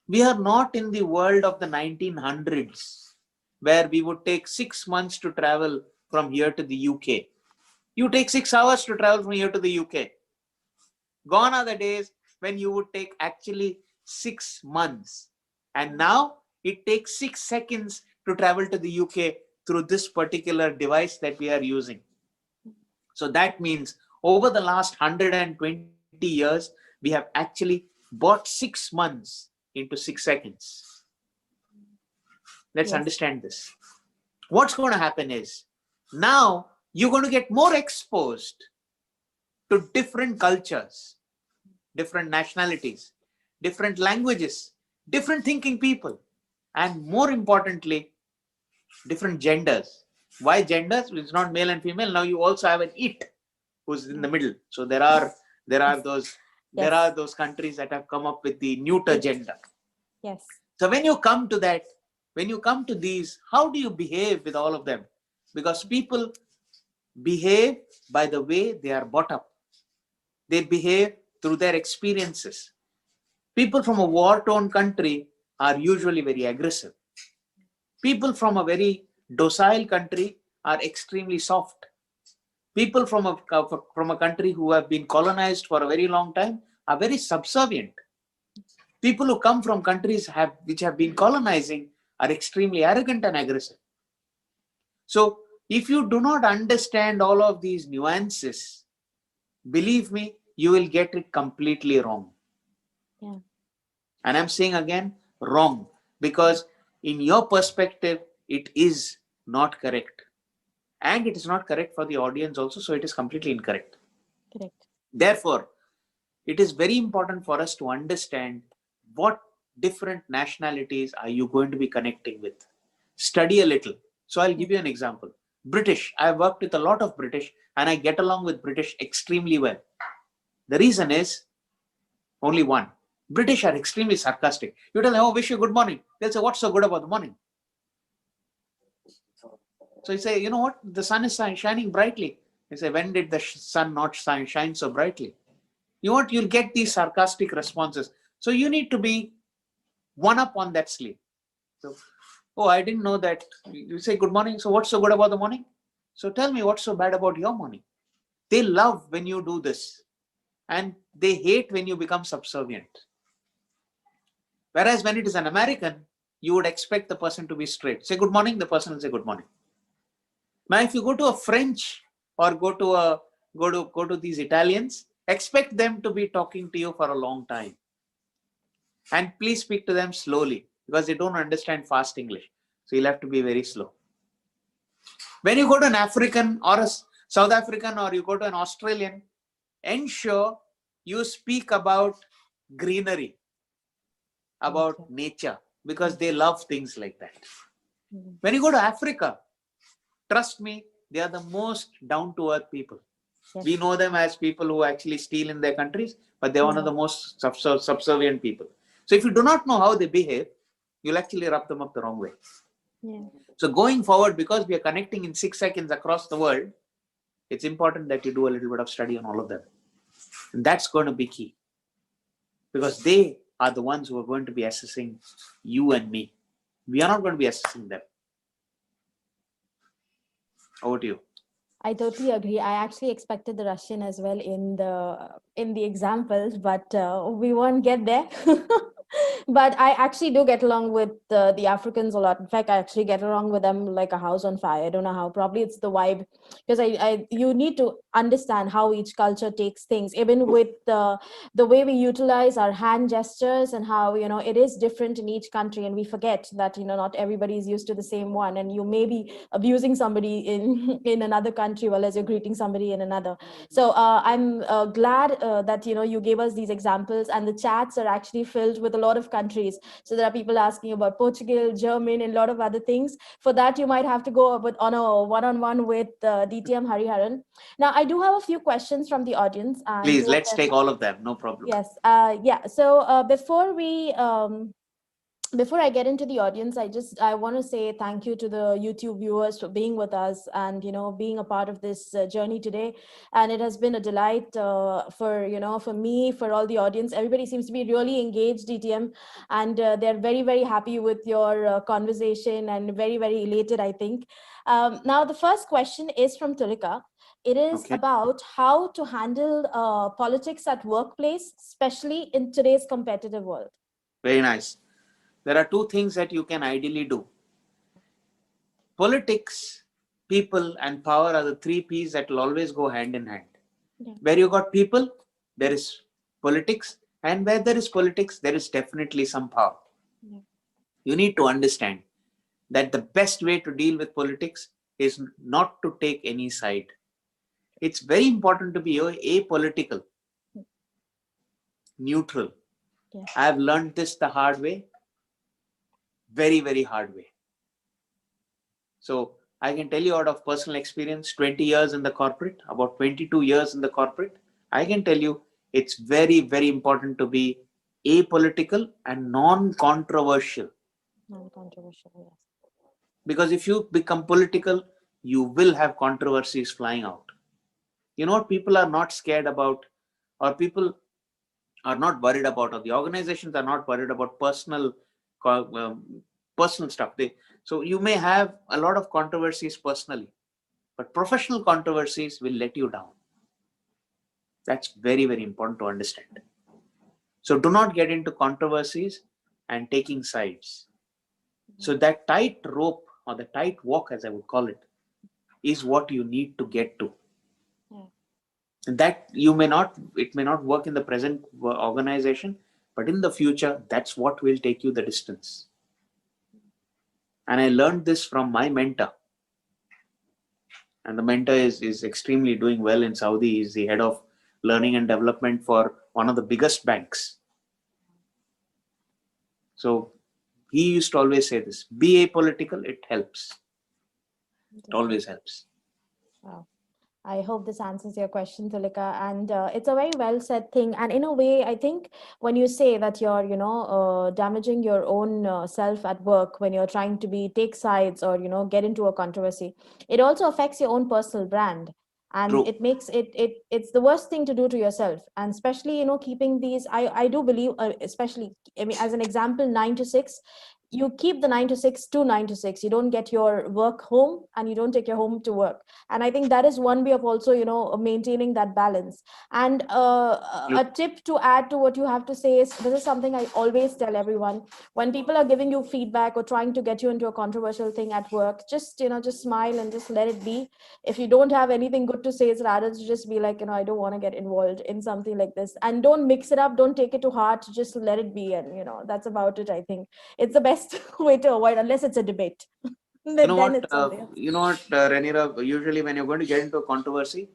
We are not in the world of the 1900s where we would take 6 months to travel from here to the UK. You take 6 hours to travel from here to the UK. Gone are the days when you would take actually 6 months. And now it takes 6 seconds to travel to the UK through this particular device that we are using. So that means over the last 120 years, we have actually bought 6 months into 6 seconds. Let's understand this. What's going to happen is now you're going to get more exposed to different cultures, different nationalities, different languages, different thinking people, and more importantly, different genders. Why genders? It's not male and female. Now you also have an it who's in the middle. So there are those countries that have come up with the neuter gender. Yes. So when you come to that, when you come to these, how do you behave with all of them? Because people behave by the way they are brought up. They behave through their experiences. People from a war-torn country are usually very aggressive. People from a very docile country are extremely soft. People from a country who have been colonized for a very long time are very subservient. People who come from countries which have been colonizing are extremely arrogant and aggressive. So if you do not understand all of these nuances, believe me, you will get it completely wrong. Yeah. And I'm saying again, wrong, because in your perspective, it is not correct. And it is not correct for the audience also, so it is completely incorrect. Correct. Therefore, it is very important for us to understand what different nationalities are you going to be connecting with. Study a little. So I'll give you an example. British. I've worked with a lot of British and I get along with British extremely well. The reason is only one. British are extremely sarcastic. You tell them, oh, wish you good morning. They'll say, what's so good about the morning? So you say, you know what? The sun is shining brightly. You say, when did the sun not shine so brightly? You know what? You'll get these sarcastic responses. So you need to be one up on that sleep. So, oh, I didn't know that. You say good morning. So what's so good about the morning? So tell me what's so bad about your morning. They love when you do this. And they hate when you become subservient. Whereas when it is an American, you would expect the person to be straight. Say good morning, the person will say good morning. Now, if you go to a French or go to these Italians, expect them to be talking to you for a long time. And please speak to them slowly because they don't understand fast English. So you'll have to be very slow. When you go to an African or a South African or you go to an Australian, ensure you speak about greenery, about nature, because they love things like that. When you go to Africa, trust me, they are the most down-to-earth people. Yes. We know them as people who actually steal in their countries, but they're one of the most subservient people. So if you do not know how they behave, you'll actually rub them up the wrong way. Yeah. So going forward, because we are connecting in 6 seconds across the world, it's important that you do a little bit of study on all of them. And that's going to be key. Because they are the ones who are going to be assessing you and me. We are not going to be assessing them. Over to you. I totally agree. I actually expected the Russian as well in the examples, but we won't get there. But I actually do get along with the Africans a lot. In fact, I actually get along with them like a house on fire. I don't know how. Probably it's the vibe, because you need to understand how each culture takes things, even with the way we utilize our hand gestures and how it is different in each country, and we forget that not everybody is used to the same one, and you may be abusing somebody in another country while as you're greeting somebody in another. So I'm glad that you gave us these examples, and the chats are actually filled with a lot of countries. So there are people asking about Portugal, German, and a lot of other things. For that, you might have to go on a one-on-one with DTM Hariharan. Now, I do have a few questions from the audience. And please, let's take all of them. No problem. Yes. Yeah. So before I get into the audience, I want to say thank you to the YouTube viewers for being with us and being a part of this journey today. And it has been a delight for me, for all the audience. Everybody seems to be really engaged, DTM, and they're very, very happy with your conversation and very, very elated, I think. Now, the first question is from Tulika. It is about how to handle politics at workplace, especially in today's competitive world. Very nice. There are two things that you can ideally do. Politics, people, and power are the 3 P's that will always go hand in hand. Yeah. Where you got people, there is politics, and where there is politics, there is definitely some power. Yeah. You need to understand that the best way to deal with politics is not to take any side. It's very important to be apolitical, neutral. Yeah. I have learned this the hard way. Very, very hard way. So I can tell you out of personal experience, 20 years in the corporate, about 22 years in the corporate, I can tell you it's very, very important to be apolitical and non-controversial. Non-controversial, yes. Because if you become political, you will have controversies flying out. You know what people are not scared about, or people are not worried about, or the organizations are not worried about personal stuff. So you may have a lot of controversies personally, but professional controversies will let you down. That's very, very important to understand. So do not get into controversies and taking sides. So that tight rope, or the tight walk, as I would call it, is what you need to get to. That it may not work in the present organization, but in the future, that's what will take you the distance. And I learned this from my mentor. And the mentor is extremely doing well in Saudi. He's the head of learning and development for one of the biggest banks. So he used to always say this: be apolitical, it helps. It always helps. Wow. I hope this answers your question, Tulika. And it's a very well said thing. And in a way, I think when you say that you're, damaging your own self at work, when you're trying to take sides or, get into a controversy, it also affects your own personal brand. And True. It makes it's the worst thing to do to yourself. And especially, keeping these, I do believe, especially, I mean, as an example, 9 to 6, you keep the 9 to 6 to 9 to 6. You don't get your work home and you don't take your home to work. And I think that is one way of also, maintaining that balance. And a tip to add to what you have to say is, this is something I always tell everyone. When people are giving you feedback or trying to get you into a controversial thing at work, just smile and just let it be. If you don't have anything good to say, it's rather to just be like, I don't want to get involved in something like this, and don't mix it up, don't take it to heart, just let it be. And that's about it. I think it's the best way to avoid, unless it's a debate. Then it's something else. Ranira, usually when you're going to get into a controversy,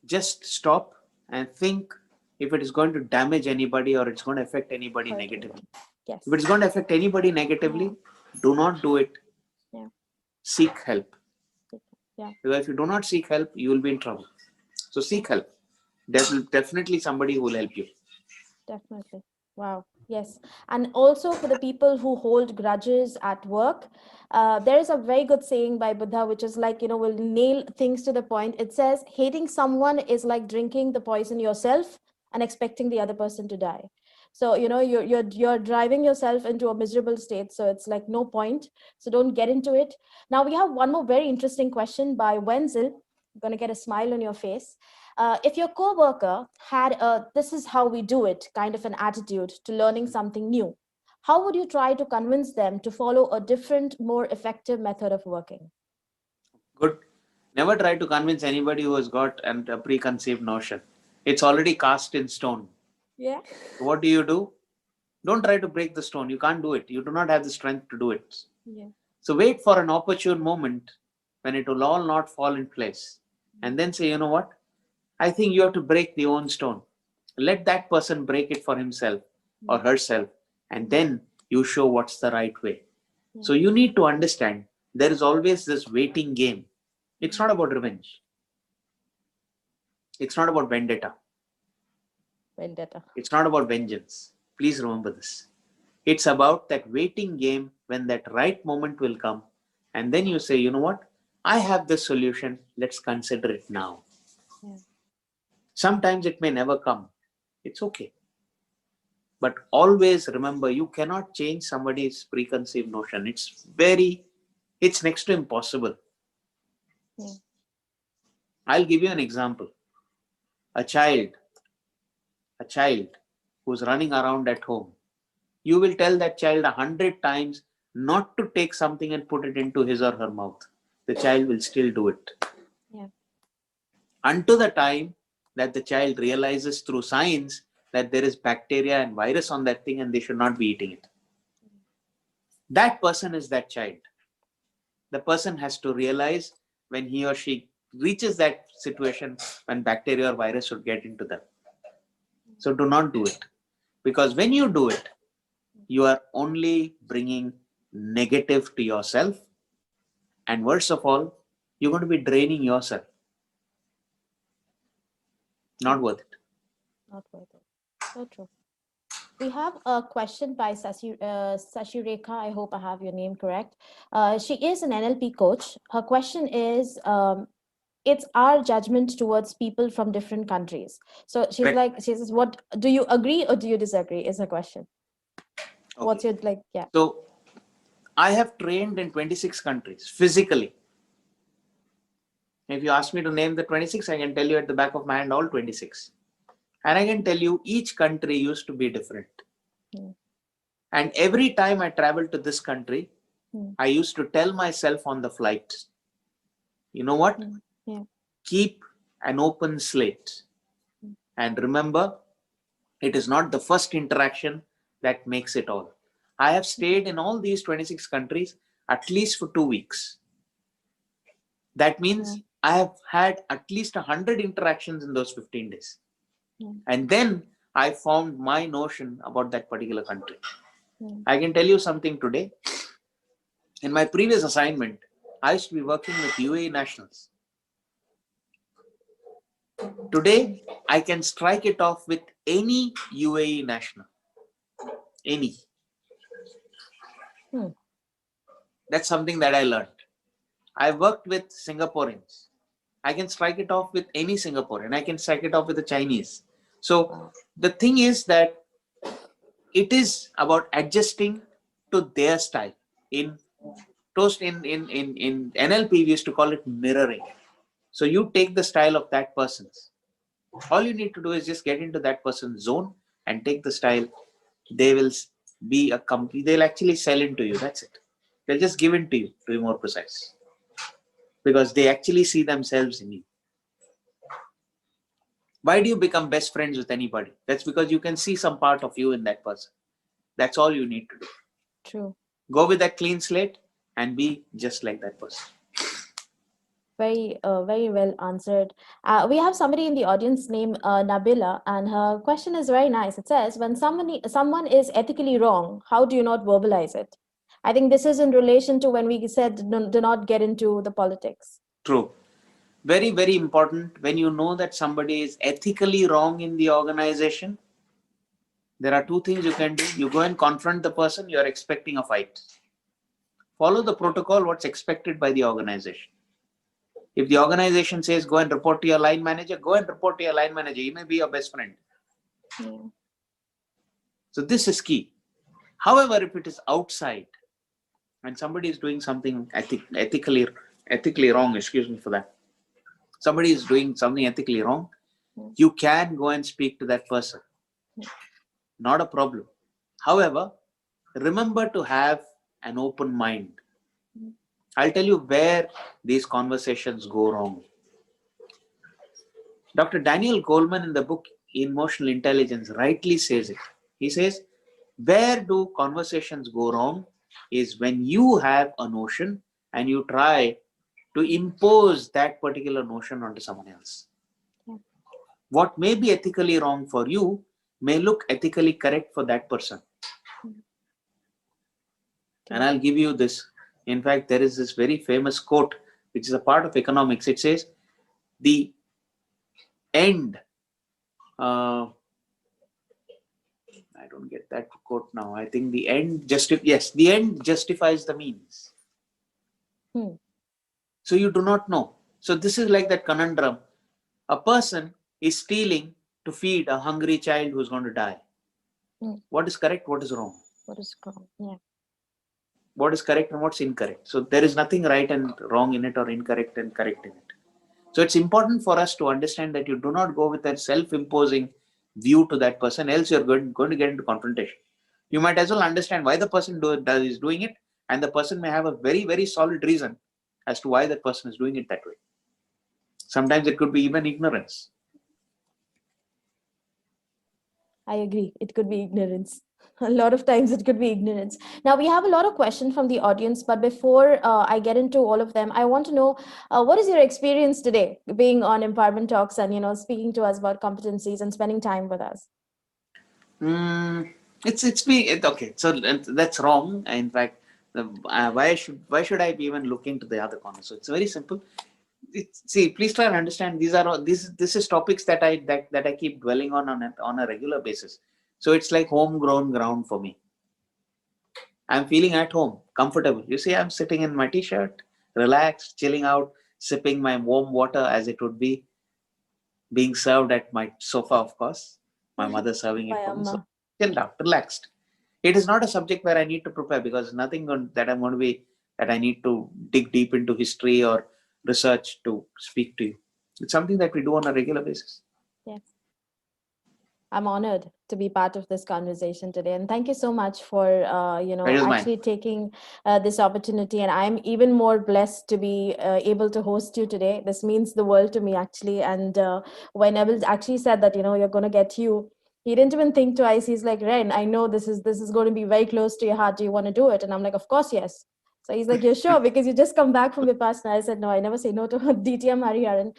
just stop and think if it is going to damage anybody or it's going to affect anybody negatively. Yes. If it's going to affect anybody negatively, do not do it. Yeah. Seek help. Yeah. Because if you do not seek help, you will be in trouble. So seek help. Definitely somebody who will help you. Definitely. Wow. Yes. And also for the people who hold grudges at work, there is a very good saying by Buddha, which is like, will nail things to the point. It says, hating someone is like drinking the poison yourself and expecting the other person to die. So, you're driving yourself into a miserable state. So it's like no point. So don't get into it. Now we have one more very interesting question by Wenzel. I'm going to get a smile on your face. If your coworker had a "this is how we do it" kind of an attitude to learning something new, how would you try to convince them to follow a different, more effective method of working? Good. Never try to convince anybody who has got a preconceived notion. It's already cast in stone. Yeah. What do? Don't try to break the stone. You can't do it. You do not have the strength to do it. Yeah. So wait for an opportune moment when it will all not fall in place. And then say, you know what? I think you have to break the own stone. Let that person break it for himself or herself. And then you show what's the right way. So you need to understand there is always this waiting game. It's not about revenge. It's not about vendetta. It's not about vengeance. Please remember this. It's about that waiting game when that right moment will come. And then you say, you know what? I have this solution. Let's consider it now. Yeah. Sometimes it may never come. It's okay. But always remember, you cannot change somebody's preconceived notion. It's next to impossible. Yeah. I'll give you an example. A child who's running around at home. You will tell that child 100 times not to take something and put it into his or her mouth. The child will still do it. Yeah. Until the time that the child realizes through science that there is bacteria and virus on that thing and they should not be eating it. That person is that child. The person has to realize when he or she reaches that situation when bacteria or virus should get into them. So do not do it. Because when you do it, you are only bringing negative to yourself. And worst of all, you're going to be draining yourself. Not worth it. Not worth it. So true. We have a question by Sashi Rekha. I hope I have your name correct. She is an NLP coach. Her question is, it's our judgment towards people from different countries. So she's Right. like, she says, what do you agree or do you disagree? Is her question. Okay. What's your yeah. So I have trained in 26 countries physically. If you ask me to name the 26, I can tell you at the back of my hand all 26. And I can tell you each country used to be different. And every time I traveled to this country, I used to tell myself on the flight, you know what? Keep an open slate. And remember, it is not the first interaction that makes it all. I have stayed in all these 26 countries at least for 2 weeks. That means I have had at least 100 interactions in those 15 days. And then I found my notion about that particular country. I can tell you something today. In my previous assignment, I used to be working with UAE nationals. Today, I can strike it off with any UAE national. Any. That's something that I learned. I worked with Singaporeans. I can strike it off with any Singaporean. I can strike it off with the Chinese. So the thing is that it is about adjusting to their style. In NLP, we used to call it mirroring. So you take the style of that person's. All you need to do is just get into that person's zone and take the style. They will be a company. They'll actually sell into you. That's it. They'll just give in to you, to be more precise, because they actually see themselves in you. Why do you become best friends with anybody? That's because you can see some part of you in that person. That's all you need to do. True. Go with that clean slate and be just like that person. Very well answered. We have somebody in the audience named Nabila, and her question is very nice. It says, when someone is ethically wrong, how do you not verbalize it? I think this is in relation to when we said do not get into the politics. True. Very, very important. When you know that somebody is ethically wrong in the organization, there are two things you can do. You go and confront the person, you are expecting a fight. Follow the protocol, what's expected by the organization. If the organization says go and report to your line manager, go and report to your line manager. He may be your best friend. Yeah. So this is key. However, if it is outside and somebody is doing something ethically wrong, excuse me for that. Somebody is doing something ethically wrong, you can go and speak to that person. Not a problem. However, remember to have an open mind. I'll tell you where these conversations go wrong. Dr. Daniel Goleman in the book Emotional Intelligence rightly says it. He says, where do conversations go wrong is when you have a notion and you try to impose that particular notion onto someone else. Yeah. What may be ethically wrong for you may look ethically correct for that person. And I'll give you this. In fact, there is this very famous quote, which is a part of economics. It says, the end, I don't get that quote now. I think the end the end justifies the means. So you do not know. So this is like that conundrum. A person is stealing to feed a hungry child who's going to die. What is correct? What is wrong? What is wrong? Yeah. What is correct and what's incorrect? So there is nothing right and wrong in it, or incorrect and correct in it. So it's important for us to understand that you do not go with that self-imposing view to that person, else you're going to get into confrontation. You might as well understand why the person is doing it, and the person may have a very, very solid reason as to why that person is doing it that way. Sometimes it could be even ignorance. I agree. It could be ignorance. A lot of times it could be ignorance. Now we have a lot of questions from the audience, but before I get into all of them, I want to know what is your experience today being on Empowerment Talks and speaking to us about competencies and spending time with us? Okay. So that's wrong. In fact, why should I be even looking to the other corner? So it's very simple. See, please try and understand. This is topics that I keep dwelling on a regular basis. So it's like homegrown ground for me. I'm feeling at home, comfortable. You see, I'm sitting in my t-shirt, relaxed, chilling out, sipping my warm water as it would be being served at my sofa, of course. My mother serving it for me. So chilled out, relaxed. It is not a subject where I need to prepare, because nothing that I need to dig deep into history or research to speak to you. It's something that we do on a regular basis. Yes. I'm honored to be part of this conversation today, and thank you so much for actually taking this opportunity. And I'm even more blessed to be able to host you today. This means the world to me, actually. And when Neville actually said that you're going to get you, he didn't even think twice. He's like, Ren, I know this is going to be very close to your heart. Do you want to do it? And I'm like, of course, yes. So he's like, you're sure? Because you just come back from Vipassana. I said, no, I never say no to DTM Hariharan.